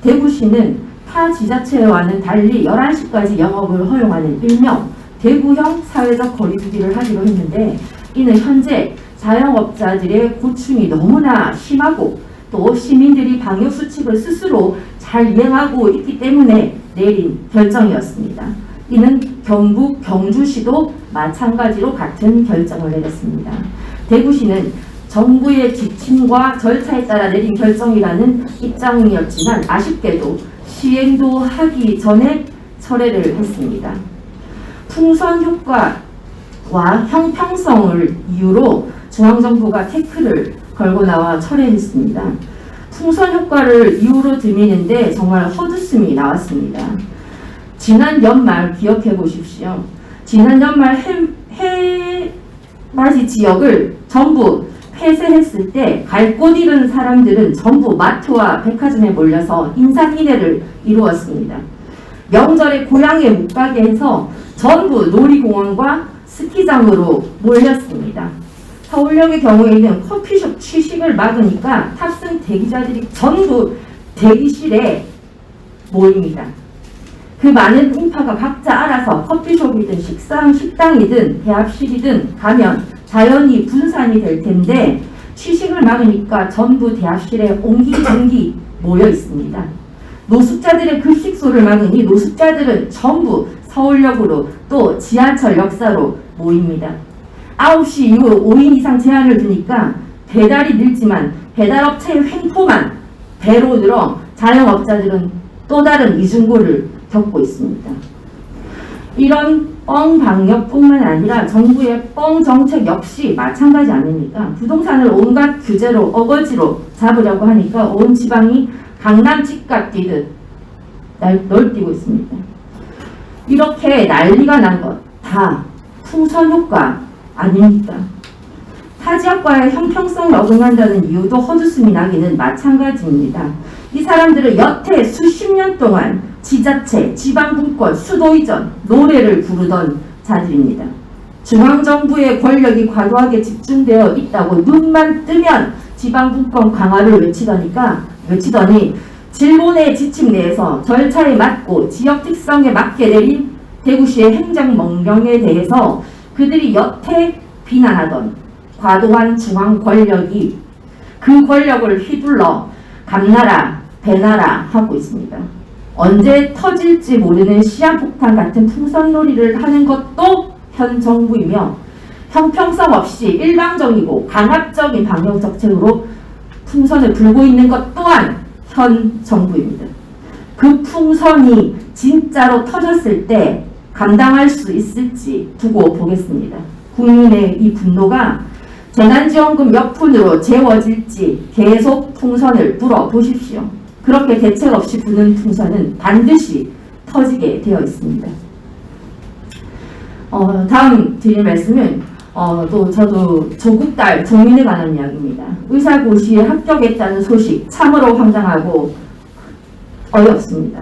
대구시는 타 지자체와는 달리 11시까지 영업을 허용하는 일명 대구형 사회적 거리두기를 하기로 했는데 이는 현재 자영업자들의 고충이 너무나 심하고 또 시민들이 방역수칙을 스스로 잘 이행하고 있기 때문에 내린 결정이었습니다. 이는 경북 경주시도 마찬가지로 같은 결정을 내렸습니다. 대구시는 정부의 지침과 절차에 따라 내린 결정이라는 입장이었지만 아쉽게도 시행도 하기 전에 철회를 했습니다. 풍선 효과와 형평성을 이유로 중앙정부가 태클을 걸고 나와 철회했습니다. 풍선 효과를 이유로 들미는데 정말 헛웃음이 나왔습니다. 지난 연말 기억해 보십시오. 지난 연말 해맞이 지역을 전부 폐쇄했을 때 갈 곳 잃은 사람들은 전부 마트와 백화점에 몰려서 인산인해를 이루었습니다. 명절에 고향에 못 가게 해서 전부 놀이공원과 스키장으로 몰렸습니다. 서울역의 경우에는 커피숍 취식을 막으니까 탑승 대기자들이 전부 대기실에 모입니다. 그 많은 인파가 각자 알아서 커피숍이든 식당이든 대합실이든 가면 자연히 분산이 될 텐데 취식을 막으니까 전부 대합실에 옹기종기 모여 있습니다. 노숙자들의 급식소를 막으니 노숙자들은 전부 서울역으로 또 지하철 역사로 모입니다. 9시 이후 5인 이상 제한을 두니까 배달이 늘지만 배달업체의 횡포만 배로 늘어 자영업자들은 또 다른 이중고를 겪고 있습니다. 이런 뻥 방역뿐만 아니라 정부의 뻥 정책 역시 마찬가지 아닙니까? 부동산을 온갖 규제로 어거지로 잡으려고 하니까 온 지방이 강남 집값 뛰듯 널뛰고 있습니다. 이렇게 난리가 난 것 다 풍선 효과 아닙니까? 타 지역과의 형평성에 어긋난다는 이유도 헛웃음이 나기는 마찬가지입니다. 이 사람들은 여태 수십 년 동안 지자체, 지방분권, 수도이전 노래를 부르던 자들입니다. 중앙정부의 권력이 과도하게 집중되어 있다고 눈만 뜨면 지방분권 강화를 외치더니 질본의 지침 내에서 절차에 맞고 지역 특성에 맞게 내린 대구시의 행정명령에 대해서 그들이 여태 비난하던 과도한 중앙 권력이 그 권력을 휘둘러 감나라, 배나라 하고 있습니다. 언제 터질지 모르는 시한폭탄 같은 풍선놀이를 하는 것도 현 정부이며 형평성 없이 일방적이고 강압적인 방역 정책으로 풍선을 불고 있는 것 또한 현 정부입니다. 그 풍선이 진짜로 터졌을 때 감당할 수 있을지 두고 보겠습니다. 국민의 이 분노가 재난지원금 몇 푼으로 재워질지 계속 풍선을 불어 보십시오. 그렇게 대책 없이 부는 풍선은 반드시 터지게 되어 있습니다. 다음 드릴 말씀은 또 저도 조국 딸 조민에 관한 이야기입니다. 의사고시에 합격했다는 소식 참으로 황당하고 어이없습니다.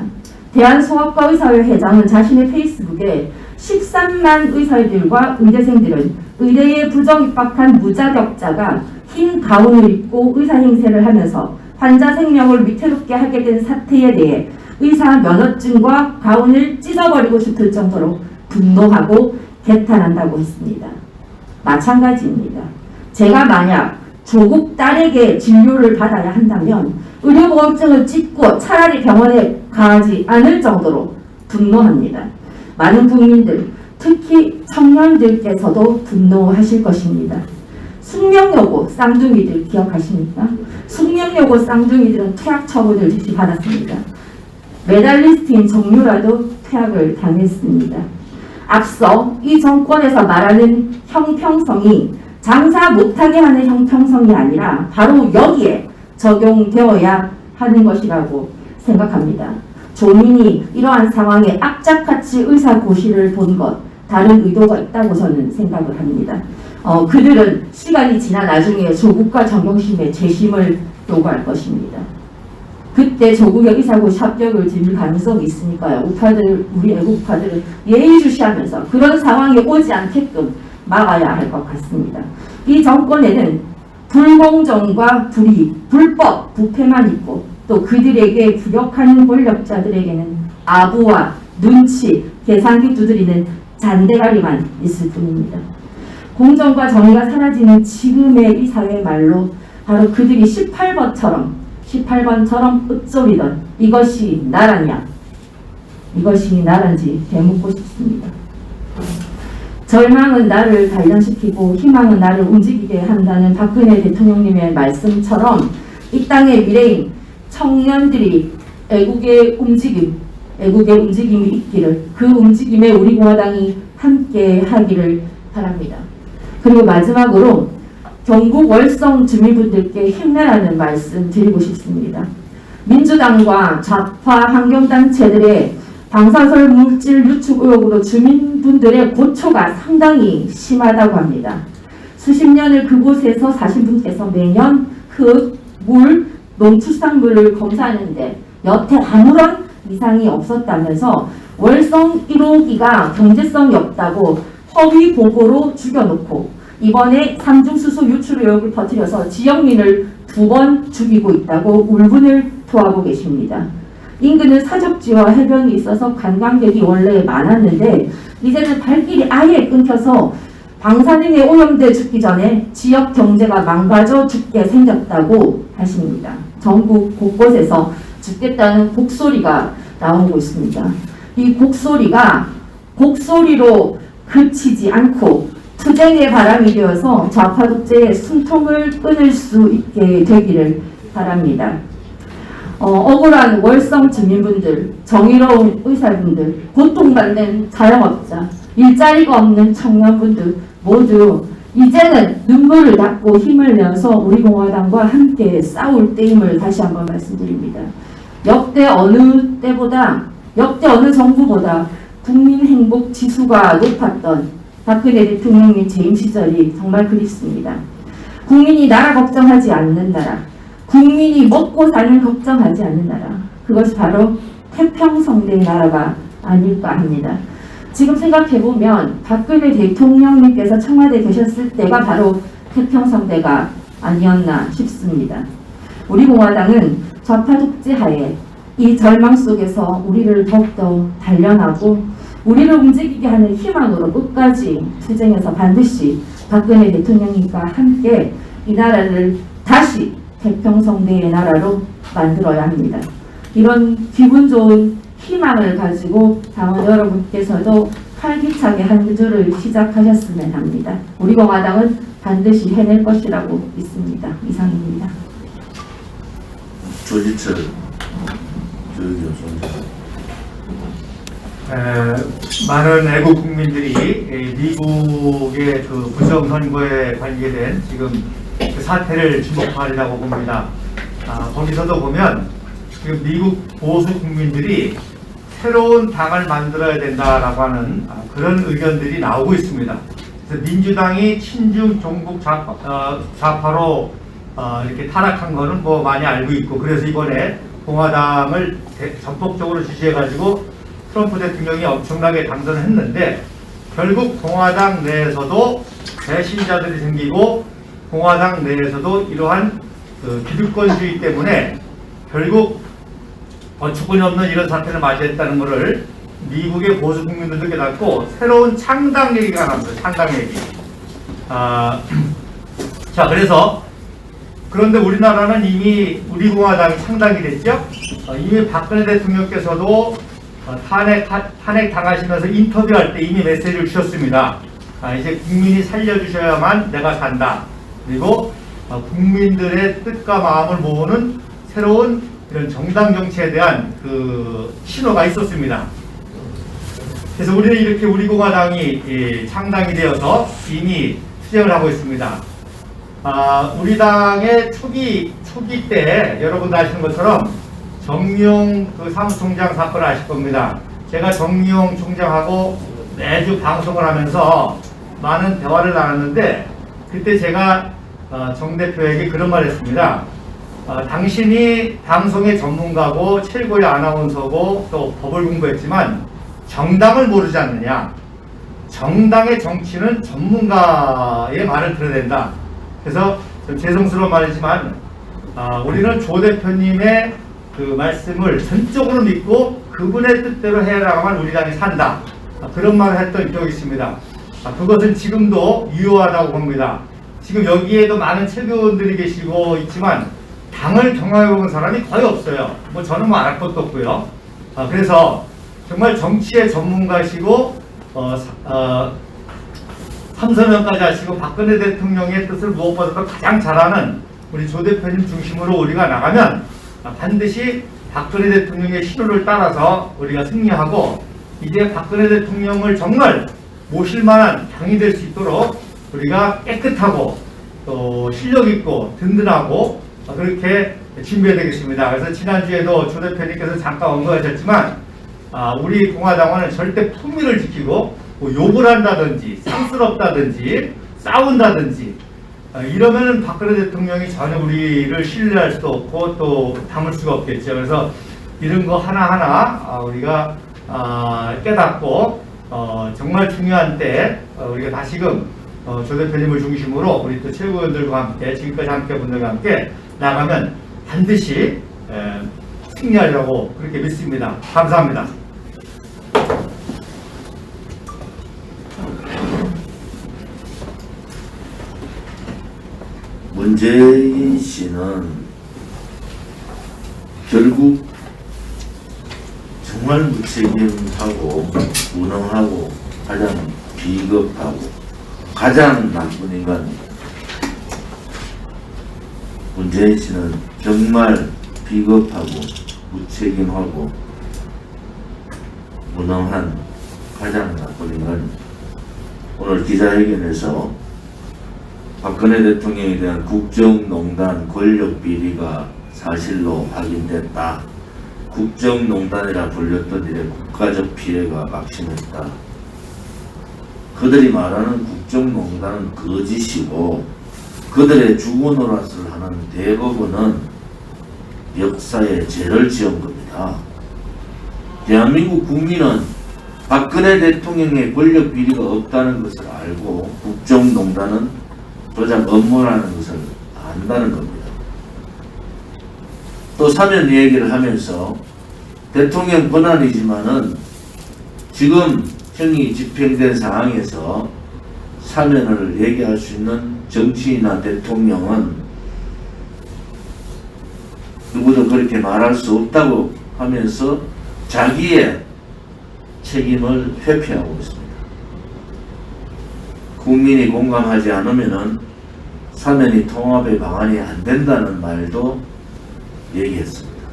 대한소아과의사회 회장은 자신의 페이스북에 13만 의사들과 의대생들은 의대에 부정 입학한 무자격자가 흰 가운을 입고 의사 행세를 하면서 환자 생명을 위태롭게 하게 된 사태에 대해 의사 면허증과 가운을 찢어버리고 싶을 정도로 분노하고 개탄한다고 했습니다. 마찬가지입니다. 제가 만약 조국 딸에게 진료를 받아야 한다면 의료보험증을 찍고 차라리 병원에 가지 않을 정도로 분노합니다. 많은 국민들, 특히 청년들께서도 분노하실 것입니다. 숙명여고 쌍둥이들 기억하십니까? 숙명여고 쌍둥이들은 퇴학 처분을 지시받았습니다. 메달리스트인 정유라도 퇴학을 당했습니다. 앞서 이 정권에서 말하는 형평성이 장사 못하게 하는 형평성이 아니라 바로 여기에 적용되어야 하는 것이라고 생각합니다. 조민이 이러한 상황에 악착같이 의사고시를 본 것 다른 의도가 있다고 저는 생각을 합니다. 그들은 시간이 지나 나중에 조국과 정경심의 재심을 요구할 것입니다. 그때 조국의 의사고시 합격을 드릴 가능성이 있으니까요. 우리 애국파들은 예의주시하면서 그런 상황이 오지 않게끔 막아야 할 것 같습니다. 이 정권에는 불공정과 불이익, 불법, 부패만 있고 또 그들에게 부역하는 권력자들에게는 아부와 눈치, 계산기 두드리는 잔대가리만 있을 뿐입니다. 공정과 정의가 사라지는 지금의 이 사회 말로 바로 그들이 18번처럼 읊조리던 이것이 나라냐, 이것이 나란지 되묻고 싶습니다. 절망은 나를 단련시키고 희망은 나를 움직이게 한다는 박근혜 대통령님의 말씀처럼 이 땅의 미래인 청년들이 애국의 움직임이 있기를, 그 움직임에 우리 공화당이 함께 하기를 바랍니다. 그리고 마지막으로 경북 월성 주민분들께 힘내라는 말씀 드리고 싶습니다. 민주당과 좌파 환경단체들의 방사선 물질 유축 의혹으로 주민분들의 고초가 상당히 심하다고 합니다. 수십 년을 그곳에서 사신 분께서 매년 흙, 물, 농축산물을 검사하는데 여태 아무런 이상이 없었다면서 월성 1호기가 경제성이 없다고 허위 보고로 죽여놓고 이번에 삼중수소 유출 의혹을 퍼뜨려서 지역민을 2번 죽이고 있다고 울분을 토하고 계십니다. 인근은 사적지와 해변이 있어서 관광객이 원래 많았는데 이제는 발길이 아예 끊겨서 방사능에 오염돼 죽기 전에 지역 경제가 망가져 죽게 생겼다고 하십니다. 전국 곳곳에서 죽겠다는 곡소리가 나오고 있습니다. 이 곡소리가 곡소리로 그치지 않고 투쟁의 바람이 되어서 좌파 독재의 숨통을 끊을 수 있게 되기를 바랍니다. 억울한 월성 주민분들, 정의로운 의사분들, 고통받는 자영업자, 일자리가 없는 청년분들 모두 이제는 눈물을 닦고 힘을 내어서 우리 공화당과 함께 싸울 때임을 다시 한번 말씀드립니다. 역대 어느 때보다, 역대 어느 정부보다 국민 행복 지수가 높았던 박근혜 대통령의 재임 시절이 정말 그립습니다. 국민이 나라 걱정하지 않는 나라, 국민이 먹고 사는 걱정하지 않는 나라, 그것이 바로 태평성대의 나라가 아닐까 합니다. 지금 생각해보면 박근혜 대통령님께서 청와대에 계셨을 때가 바로 태평성대가 아니었나 싶습니다. 우리 공화당은 좌파 독재하에 이 절망 속에서 우리를 더욱더 단련하고 우리를 움직이게 하는 희망으로 끝까지 투쟁해서 반드시 박근혜 대통령님과 함께 이 나라를 다시 태평성대의 나라로 만들어야 합니다. 이런 기분 좋은 희망을 가지고 당원 여러분께서도 활기차게 한 주를 시작하셨으면 합니다. 우리 공화당은 반드시 해낼 것이라고 믿습니다. 이상입니다. 조지철 교육위원장. 많은 애국 국민들이 미국의 그 부정 선거에 관계된 지금 그 사태를 주목하리라고 봅니다. 거기서도 보면 지금 미국 보수 국민들이 새로운 당을 만들어야 된다라고 하는 그런 의견들이 나오고 있습니다. 그래서 민주당이 친중 종북 좌파로 이렇게 타락한 거는 뭐 많이 알고 있고, 그래서 이번에 공화당을 전폭적으로 지지해가지고 트럼프 대통령이 엄청나게 당선을 했는데, 결국 공화당 내에서도 배신자들이 생기고 공화당 내에서도 이러한 그 기득권주의 때문에 결국 어처구니 없는 이런 사태를 맞이했다는 것을 미국의 보수 국민들도 깨닫고 새로운 창당 얘기가 나왔어요. 창당 얘기. 자, 그래서 그런데 우리나라는 이미 우리 공화당이 창당이 됐죠. 이미 박근혜 대통령께서도 탄핵 당하시면서 인터뷰할 때 이미 메시지를 주셨습니다. 이제 국민이 살려주셔야만 내가 산다. 그리고 국민들의 뜻과 마음을 모으는 새로운 이런 정당 정치에 대한 그 신호가 있었습니다. 그래서 우리는 이렇게 우리 공화당이 창당이 되어서 이미 투쟁을 하고 있습니다. 우리 당의 초기 때 여러분도 아시는 것처럼 정의용 그 사무총장 사건을 아실 겁니다. 제가 정의용 총장하고 매주 방송을 하면서 많은 대화를 나눴는데, 그때 제가 정 대표에게 그런 말을 했습니다. 당신이 방송의 전문가고 최고의 아나운서고 또 법을 공부했지만 정당을 모르지 않느냐. 정당의 정치는 전문가의 말을 들어야 된다. 그래서 좀 죄송스러운 말이지만 우리는 조 대표님의 그 말씀을 전적으로 믿고 그분의 뜻대로 해나가면 우리 당이 산다. 그런 말을 했던 기억이 있습니다. 그것은 지금도 유효하다고 봅니다. 지금 여기에도 많은 최고원들이 계시고 있지만 당을 경험해본 사람이 거의 없어요. 뭐 저는 뭐 알 것도 없고요. 그래서 정말 정치의 전문가시고 3선언까지 하시고 박근혜 대통령의 뜻을 무엇보다도 가장 잘하는 우리 조 대표님 중심으로 우리가 나가면 반드시 박근혜 대통령의 신호를 따라서 우리가 승리하고, 이제 박근혜 대통령을 정말 모실 만한 당이 될 수 있도록 우리가 깨끗하고 또 실력 있고 든든하고 그렇게 준비해야 되겠습니다. 그래서 지난주에도 조 대표님께서 잠깐 언급하셨지만 우리 공화당원은 절대 품위를 지키고 뭐 욕을 한다든지 쌍스럽다든지 싸운다든지 이러면은 박근혜 대통령이 전혀 우리를 신뢰할 수도 없고 또 담을 수가 없겠죠. 그래서 이런 거 하나하나 우리가 깨닫고 정말 중요한 때 우리가 다시금 조 대표님을 중심으로 우리 또 최고위원들과 함께 지금까지 함께 분들과 함께 나가면 반드시 승리하려고 그렇게 믿습니다. 감사합니다. 문재인 씨는 결국 정말 무책임하고 무능하고 가장 비겁하고 가장 나쁜 인간입니다. 문재인 씨는 정말 비겁하고 무책임하고 무능한 가장 나쁜 인간. 오늘 기자회견에서 박근혜 대통령에 대한 국정농단 권력 비리가 사실로 확인됐다. 국정농단이라 불렸던 일에 국가적 피해가 막심했다. 그들이 말하는 국정농단은 거짓이고 그들의 주거노릇을 하는 대부분은 역사에 죄를 지은 겁니다. 대한민국 국민은 박근혜 대통령의 권력 비리가 없다는 것을 알고 국정농단은 조작 업무라는 것을 안다는 겁니다. 또 사면 얘기를 하면서 대통령 권한이지만은 지금 형이 집행된 상황에서 사면을 얘기할 수 있는 정치인이나 대통령은 누구도 그렇게 말할 수 없다고 하면서 자기의 책임을 회피하고 있습니다. 국민이 공감하지 않으면은 사면이 통합의 방안이 안 된다는 말도 얘기했습니다.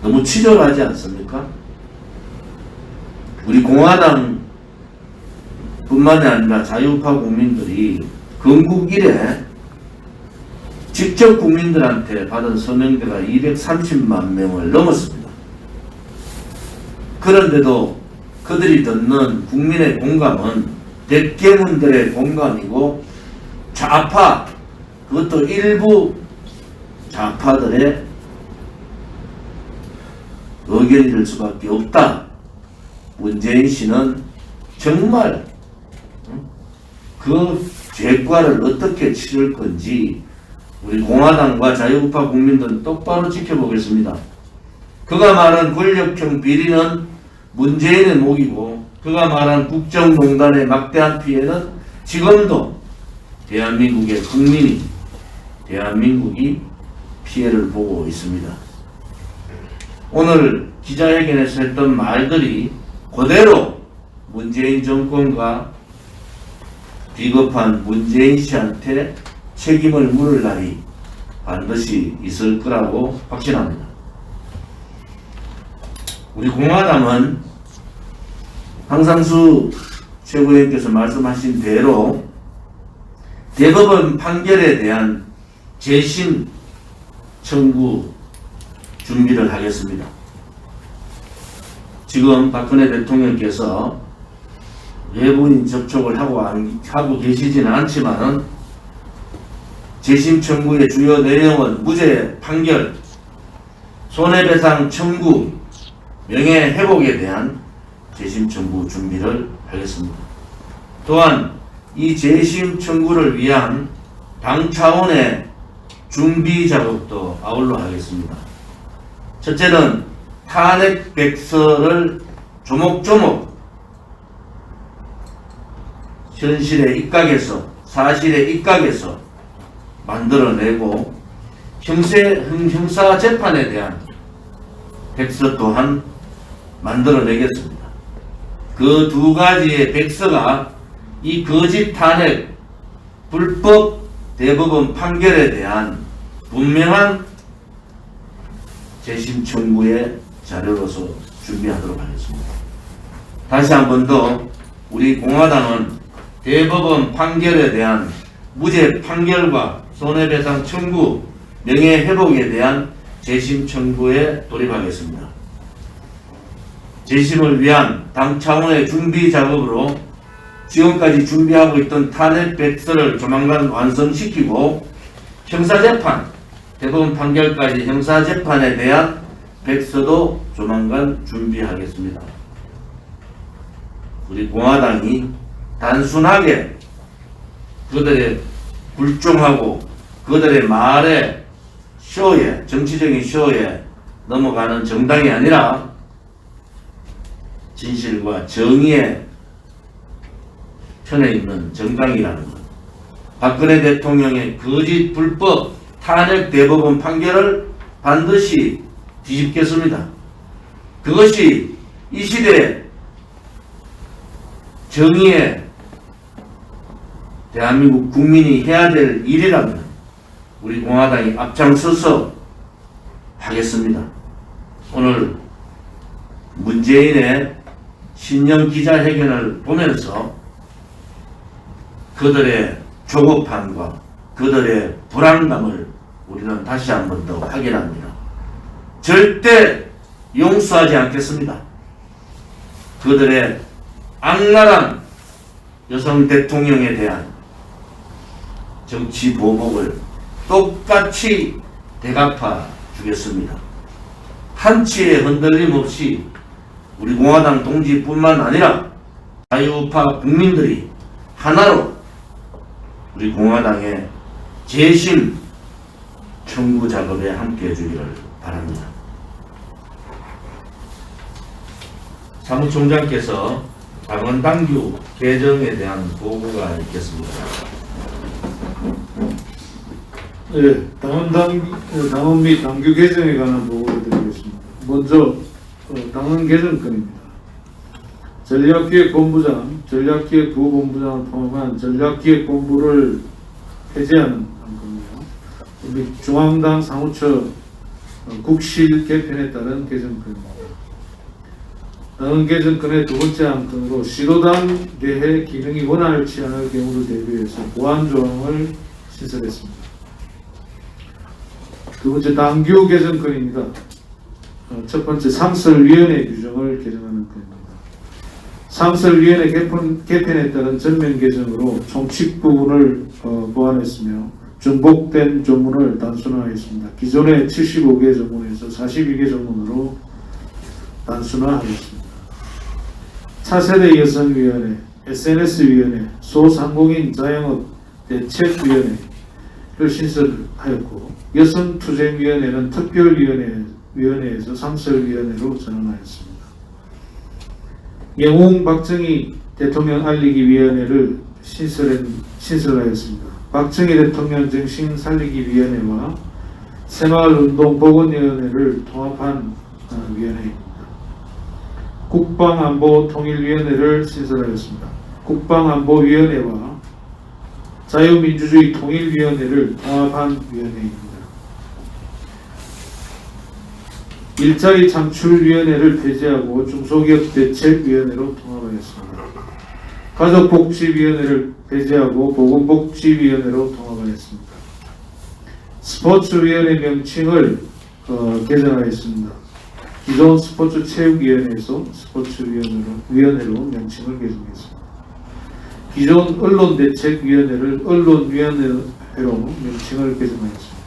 너무 치졸하지 않습니까? 우리 공화당 뿐만이 아니라 자유파 국민들이 건국 이래 직접 국민들한테 받은 서명대가 230만 명을 넘었습니다. 그런데도 그들이 듣는 국민의 공감은 대개문들의 공감이고 좌파, 그것도 일부 좌파들의 의견이 될 수밖에 없다. 문재인 씨는 정말 그 죄과를 어떻게 치를 건지 우리 공화당과 자유우파 국민들은 똑바로 지켜보겠습니다. 그가 말한 권력형 비리는 문재인의 목이고 그가 말한 국정농단의 막대한 피해는 지금도 대한민국의 국민이 대한민국이 피해를 보고 있습니다. 오늘 기자회견에서 했던 말들이 그대로 문재인 정권과 비겁한 문재인 씨한테 책임을 물을 날이 반드시 있을 거라고 확신합니다. 우리 공화당은 황상수 최고위원께서 말씀하신 대로 대법원 판결에 대한 재심 청구 준비를 하겠습니다. 지금 박근혜 대통령께서 외부인 접촉을 하고 계시지는 않지만은 재심 청구의 주요 내용은 무죄 판결, 손해배상 청구, 명예회복에 대한 재심 청구 준비를 하겠습니다. 또한 이 재심 청구를 위한 당 차원의 준비 작업도 아울러 하겠습니다. 첫째는 탄핵 백서를 조목조목 현실에 입각해서 사실에 입각해서 만들어내고 형사 재판에 대한 백서 또한 만들어내겠습니다. 그 두 가지의 백서가 이 거짓 탄핵 불법 대법원 판결에 대한 분명한 재심 청구의 자료로서 준비하도록 하겠습니다. 다시 한 번 더 우리 공화당은 대법원 판결에 대한 무죄 판결과 손해배상 청구, 명예회복에 대한 재심 청구에 돌입하겠습니다. 재심을 위한 당 차원의 준비 작업으로 지금까지 준비하고 있던 탄핵 백서를 조만간 완성시키고 형사재판, 대법원 판결까지 형사재판에 대한 백서도 조만간 준비하겠습니다. 우리 공화당이 단순하게 그들의 굴종하고 그들의 말에 쇼에, 정치적인 쇼에 넘어가는 정당이 아니라 진실과 정의의 편에 있는 정당이라는 것. 박근혜 대통령의 거짓 불법 탄핵 대법원 판결을 반드시 뒤집겠습니다. 그것이 이 시대에 정의의 대한민국 국민이 해야 될 일이라면 우리 공화당이 앞장서서 하겠습니다. 오늘 문재인의 신년 기자회견을 보면서 그들의 조급함과 그들의 불안감을 우리는 다시 한 번 더 확인합니다. 절대 용서하지 않겠습니다. 그들의 악랄한 여성 대통령에 대한 정치 보복을 똑같이 대갚아 주겠습니다. 한치의 흔들림 없이 우리 공화당 동지뿐만 아니라 자유우파 국민들이 하나로 우리 공화당의 재심 청구 작업에 함께해 주기를 바랍니다. 사무총장께서 당원 당규 개정에 대한 보고가 있겠습니다. 네, 당원 및 당규 개정에 관한 보고를 드리겠습니다. 먼저 당원 개정권입니다. 전략기획본부장, 전략기획부본부장을 포함한 전략기획본부를 폐지하는 안건이며, 및 중앙당 사무처 국실 개편에 따른 개정권입니다. 당원 개정권의 두 번째 안건으로 시도당 내의 기능이 원활치 않을 경우를 대비해서 보완 조항을 신설했습니다. 두 번째 당규 개정권입니다. 첫 번째 상설위원회 규정을 개정하는 건입니다. 상설위원회 개편에 따른 전면 개정으로 총칙 부분을 보완했으며 중복된 조문을 단순화했습니다. 기존의 75개 조문에서 42개 조문으로 단순화하겠습니다. 차세대 여성위원회, SNS위원회, 소상공인 자영업 대책위원회를 신설하였고, 여성투쟁위원회는 특별위원회에서 상설위원회로 전환하였습니다. 영웅 박정희 대통령 알리기 위원회를 신설하였습니다. 박정희 대통령 정신 살리기 위원회와 새마을운동보건위원회를 통합한 위원회입니다. 국방안보통일위원회를 신설하였습니다. 국방안보위원회와 자유민주주의 통일위원회를 통합한 위원회입니다. 일자리 창출위원회를 폐지하고 중소기업 대책위원회로 통합하였습니다. 가족복지위원회를 폐지하고 보건복지위원회로 통합하였습니다. 스포츠위원회 명칭을 개정하였습니다. 기존 스포츠체육위원회에서 스포츠위원회로 명칭을 개정했습니다. 기존 언론대책위원회를 언론위원회로 명칭을 개정하였습니다.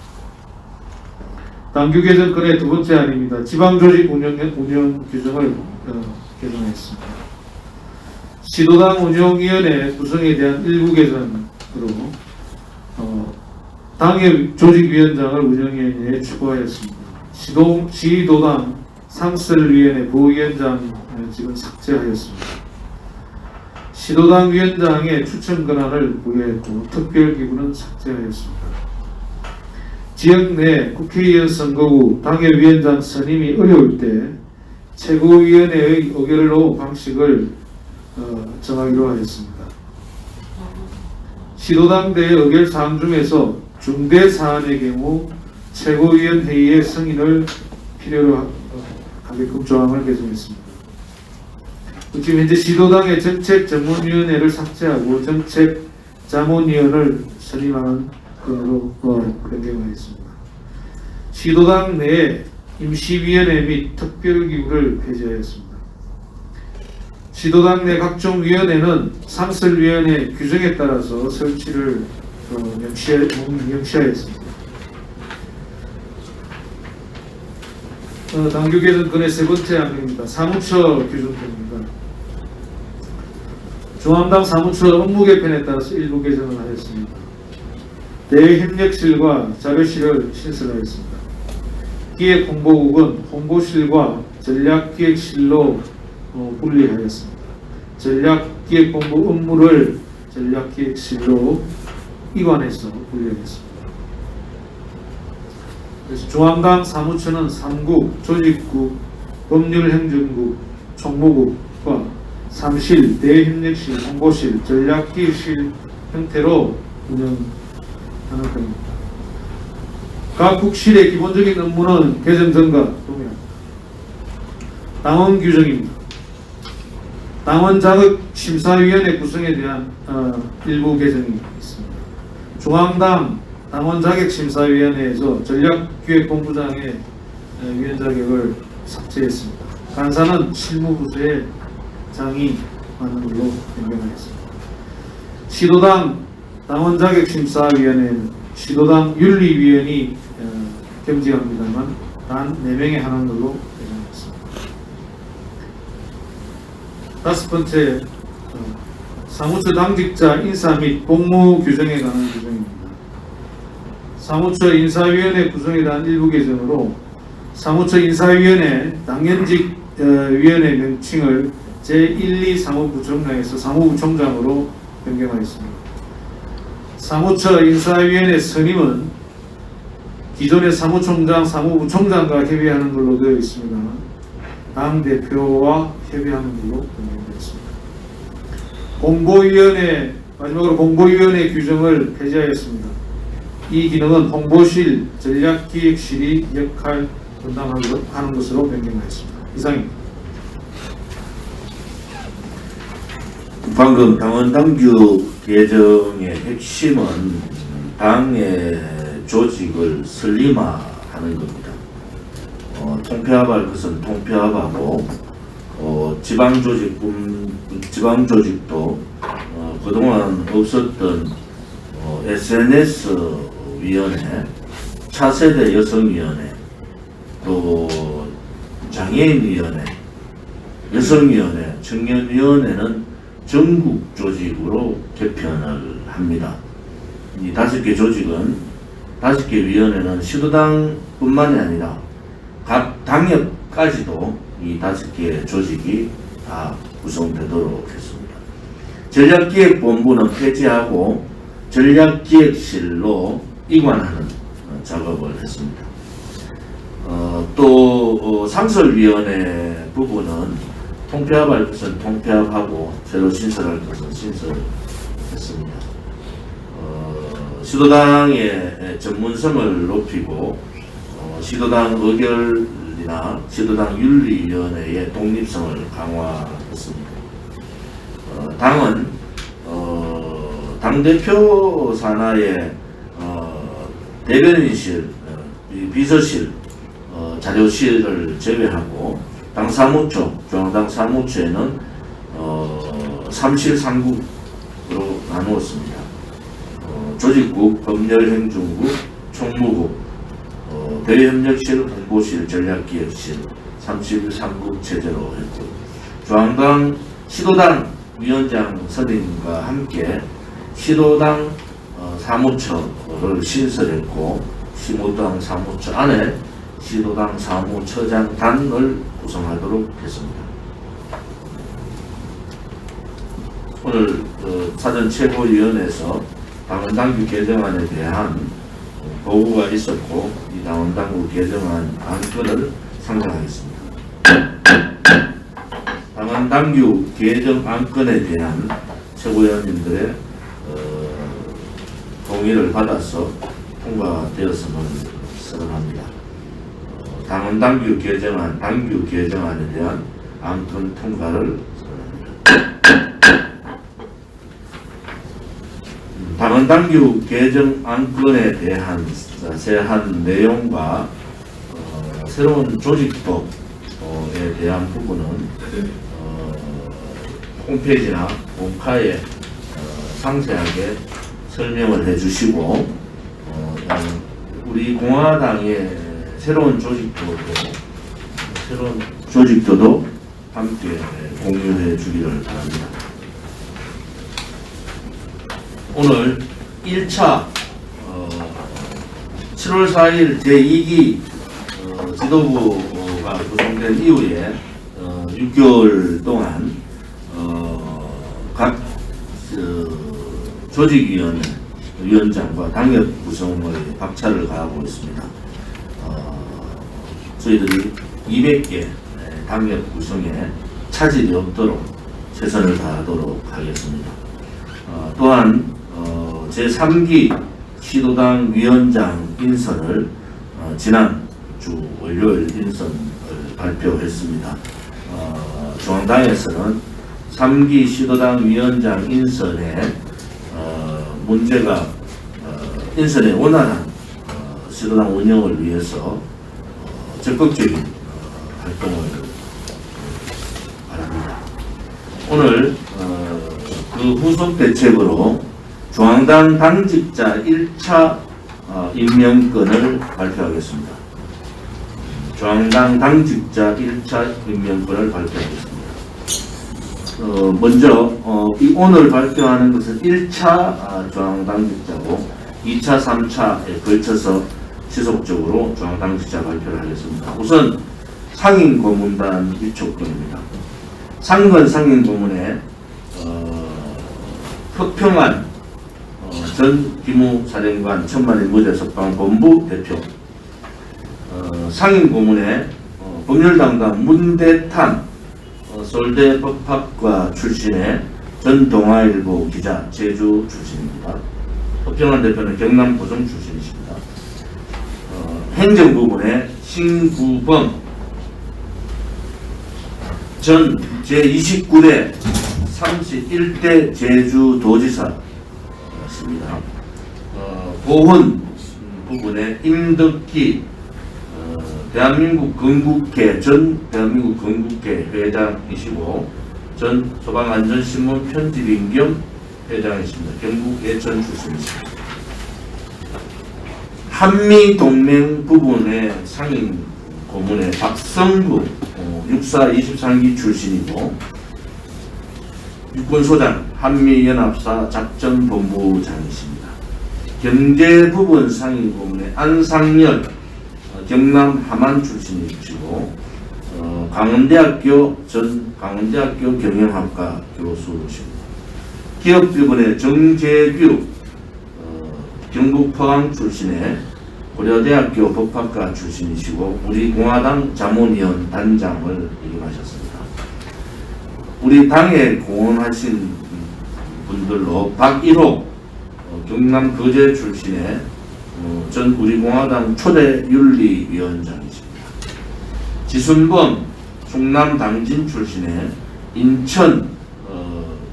당규 개정권의 두 번째 안입니다. 지방조직 운영 규정을 개정했습니다. 시도당 운영위원회 구성에 대한 일부 개정으로 당의 조직위원장을 운영위원회에 추가하였습니다. 시도당 상설위원회 부위원장직은 삭제하였습니다. 시도당 위원장의 추천 권한을 부여했고 특별기구는 삭제하였습니다. 지역 내 국회의원 선거구 당협위원장 선임이 어려울 때 최고위원회의 의결로 방식을 정하기로 하였습니다. 시도당 내 의결 사항 중에서 중대 사안의 경우 최고위원 회의의 승인을 필요로 하게끔 조항을 개정했습니다. 지금 현재 시도당의 정책전문위원회를 삭제하고 정책자문위원을 선임하는 건으로 변경하였습니다. 시도당 내에 임시위원회 및 특별기구를 폐지하였습니다. 시도당 내 각종 위원회는 상설위원회 규정에 따라서 설치를 명시하였습니다. 당규 개정권의 세 번째 항입니다. 사무처 규정권입니다. 중앙당 사무처 업무 개편에 따라서 일부 개정을 하였습니다. 대외협력실과 자료실을 신설하였습니다. 기획홍보국은 홍보실과 전략기획실로 분리하였습니다. 전략기획본부 업무를 전략기획실로 이관해서 분리하겠습니다. 그래서 중앙당 사무처는 3국, 조직국, 법률행정국, 총무국과 사무실, 대외협력실, 홍보실, 전략기획실 형태로 운영하는 겁니다. 각 국실의 기본적인 업무는 개정전과 동일합니다. 당원 규정입니다. 당원 자격 심사위원회 구성에 대한 일부 개정이 있습니다. 중앙당 당원 자격 심사위원회에서 전략기획본부장의 위원 자격을 삭제했습니다. 간사는 실무부서의 장이 하는 걸로 변경하였습니다. 시도당 당원 자격 심사위원회는 시도당 윤리위원이 겸직합니다만 단 4명에 한한 걸로 변경했습니다. 다섯 번째, 사무처 당직자 인사 및 복무 규정에 관한 규정입니다. 사무처 인사위원회 구성에 대한 일부 개정으로 사무처 인사위원회 당연직 위원회 명칭을 제1, 2 사무부총장에서 사무부총장으로 변경하였습니다. 사무처 인사위원회 선임은 기존의 사무총장, 사무부총장과 협의하는 걸로 되어 있습니다만 당대표와 협의하는 걸로 변경되었습니다. 공보위원회, 마지막으로 공보위원회 규정을 폐지하였습니다. 이 기능은 홍보실, 전략기획실이 역할 분담하는 것으로 변경하였습니다. 이상입니다. 방금 당원 당규 개정의 핵심은 당의 조직을 슬림화하는 겁니다. 통폐합할 것은 통폐합하고 지방조직도 그동안 없었던 SNS 위원회, 차세대 여성위원회, 또 장애인위원회, 여성위원회, 청년위원회는 전국 조직으로 개편을 합니다. 이 5개 조직은 5개 위원회는 시도당뿐만이 아니라 각 당협까지도 이 5개 조직이 다 구성되도록 했습니다. 전략기획본부는 폐지하고 전략기획실로 이관하는 작업을 했습니다. 또 상설위원회 부분은 통폐합할 것은 통폐합하고 새로 신설할 것은 신설했습니다. 시도당의 전문성을 높이고 시도당 의결이나 시도당 윤리위원회의 독립성을 강화했습니다. 당은 당대표 산하의 대변인실, 비서실, 자료실을 제외하고 당 사무처, 중앙당 사무처에는 3실 3국으로 나누었습니다. 조직국, 법률행정국, 총무국, 대외협력실, 홍보실, 전략기획실 3실 3국 체제로 했고, 중앙당 시도당 위원장 선임과 함께 시도당 사무처를 신설했고, 시도당 사무처 안에 시도당 사무처장단을 구성하도록 했습니다. 오늘 사전 최고위원회에서 당원당규 개정안에 대한 보고가 있었고 이 당원당규 개정안 안건을 상정하겠습니다. 당원당규 개정 안건에 대한 최고위원님들의 동의를 받아서 통과되었음을 선언합니다. 당원당규 개정안, 당규 개정안에 대한 안건 통과를 선언합니다. 당원당규 개정 안건에 대한 자세한 내용과 새로운 조직법에 대한 부분은 홈페이지나 공카에 상세하게 설명을 해주시고 우리 공화당의 새로운 조직도도 함께 공유해 주기를 바랍니다. 오늘 1차 7월 4일 제2기 지도부가 구성된 이후에 6개월 동안 각 조직위원회 위원장과 당협 구성의 박차를 가하고 있습니다. 저희들이 200개 당협 구성에 차질이 없도록 최선을 다하도록 하겠습니다. 또한 제3기 시도당 위원장 인선을 지난주 월요일 인선을 발표했습니다. 중앙당에서는 3기 시도당 위원장 인선에 문제가 인선의 원활한 시도당 운영을 위해서 적극적인 활동을 바랍니다. 오늘 그 후속 대책으로 중앙당 당직자 1차 임명권을 발표하겠습니다. 중앙당 당직자 1차 임명권을 발표하겠습니다. 먼저 오늘 발표하는 것은 1차 중앙당직자고 2차, 3차에 걸쳐서 지속적으로 중앙당직자 발표를 하겠습니다. 우선 상임고문단 위촉권입니다. 상근 상임고문에 허평한 전 기무사령관 천만일 무죄 석방 본부 대표, 상임고문에 법률담당 문대탄 서울대 법학과 출신의 전 동아일보 기자, 제주 출신입니다. 허평한 대표는 경남 고성 출신이십니다. 행정부문에 신구범 전 제29대 31대 제주도지사십니다. 보훈 부분에 임덕기 대한민국 건국회 전 대한민국 건국회 회장이시고 전 소방안전신문 편집인 겸 회장이십니다. 경북 예천 출신이십니다. 한미동맹 부분의 상임 고문의 박성구 육사 23기 출신이고 육군소장 한미연합사 작전본부장이십니다. 경제부분 상임 고문의 안상열 경남 함안 출신이시고 강원대학교 전 강원대학교 경영학과 교수십니다. 기업부분의 정재규 경북 포항 출신의 고려대학교 법학과 출신이시고 우리 공화당 자문위원 단장을 역임하셨습니다. 우리 당에 공헌하신 분들로 박일호 경남 거제 출신의 전 우리공화당 초대 윤리위원장이십니다. 지순범 충남 당진 출신의 인천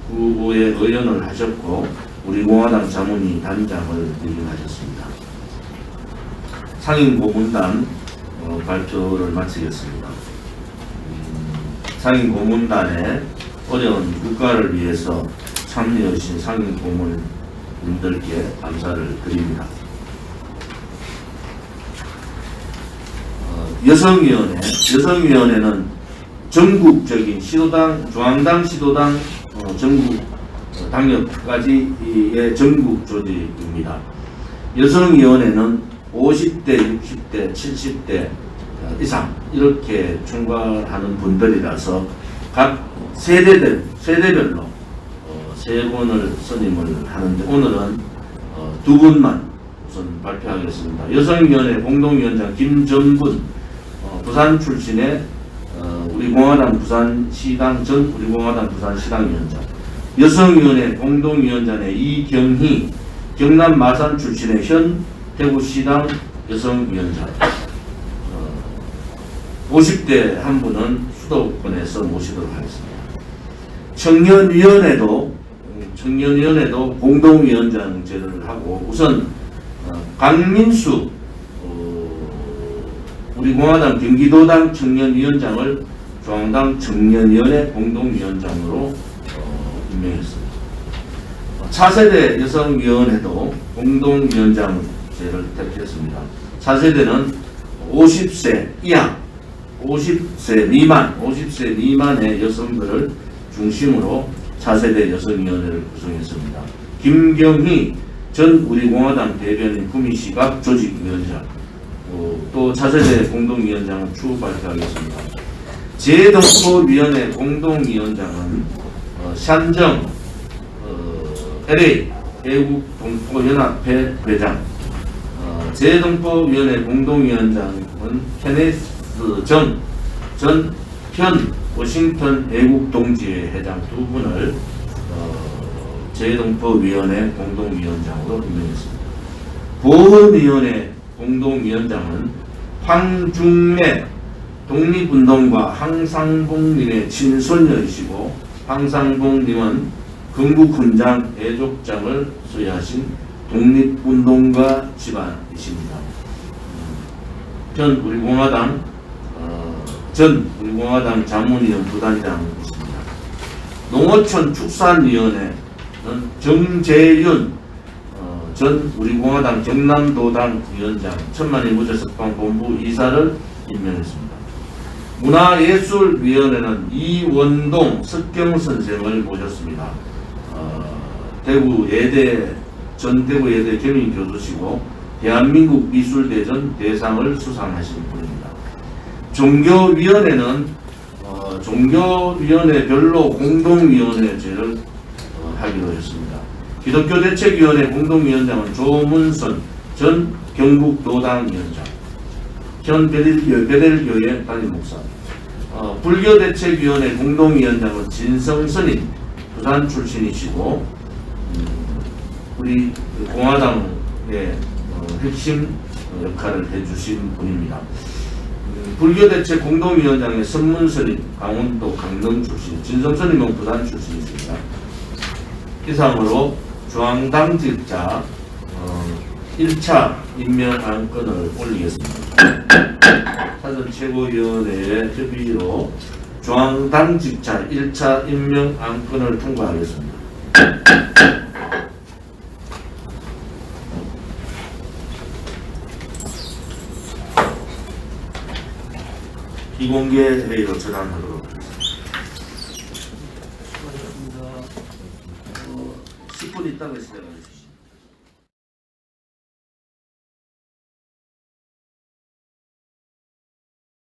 구의 의원을 하셨고 우리공화당 자문위 단장을 역임하셨습니다. 상임고문단 발표를 마치겠습니다. 상임고문단의 어려운 국가를 위해서 참여하신 상임고문님들께 감사를 드립니다. 여성위원회는 전국적인 시도당, 중앙당, 시도당, 전국 당협까지의 전국 조직입니다. 여성위원회는 50대, 60대, 70대 이상 이렇게 총괄하는 분들이라서 각 세대별로 세 분을 선임을 하는데 오늘은 두 분만 우선 발표하겠습니다. 여성위원회 공동위원장 김전분 부산 출신의 우리공화당 부산시당 전 우리공화당 부산시당위원장, 여성위원회 공동위원장의 이경희 경남 마산 출신의 현 대구시당 여성위원장, 50대 한 분은 수도권에서 모시도록 하겠습니다. 청년위원회도 공동위원장제를 하고 우선 강민수 우리공화당 경기도당 청년위원장을 중앙당 청년위원회 공동위원장으로 임명했습니다. 차세대 여성위원회도 공동위원장제를 택했습니다. 차세대는 50세 이하, 50세 미만의 여성들을 중심으로 차세대 여성위원회를 구성했습니다. 김경희 전 우리공화당 대변인 구미시각 조직위원장, 또 차세대 공동위원장은 추후 발표하겠습니다. 재동포위원회 공동위원장은 샨정 LA 애국동포연합회 회장, 재동포위원회 공동위원장은 케네스 전 현 워싱턴 애국동지회 회장 두 분을 재동포위원회 공동위원장으로 임명했습니다. 보훈위원회 공동위원장은 황중래 독립운동가 황상봉님의 친손녀이시고 황상봉님은 건국훈장 애족장을 수여하신 독립운동가 집안이십니다. 전 우리공화당 자문위원 부단장이십니다. 농어촌 축산위원회는 정재윤 전 우리공화당 경남도당 위원장 천만일 무죄석방본부 이사를 임명했습니다. 문화예술위원회는 이원동 석경선생을 모셨습니다. 전 대구 예대 겸임교수시고 대한민국 미술대전 대상을 수상하신 분입니다. 종교위원회는 종교위원회별로 공동위원회제를 하기로 했습니다. 기독교대책위원회 공동위원장은 조문선 전 경북도당위원장, 현 베델교회 담임목사, 불교대책위원회 공동위원장은 진성선임 부산 출신이시고 우리 공화당의 핵심 역할을 해주신 분입니다. 불교대책 공동위원장의 선문선임 강원도 강릉 출신, 진성선임은 부산 출신이십니다. 이상으로 중앙당직자 1차 임명 안건을 올리겠습니다. 사전 최고위원회의 협의로 중앙당직자 1차 임명 안건을 통과하겠습니다. 비공개 회의로 전환하도록 하겠습니다. 수고하셨습니다. 10분 있다가 시작합니다.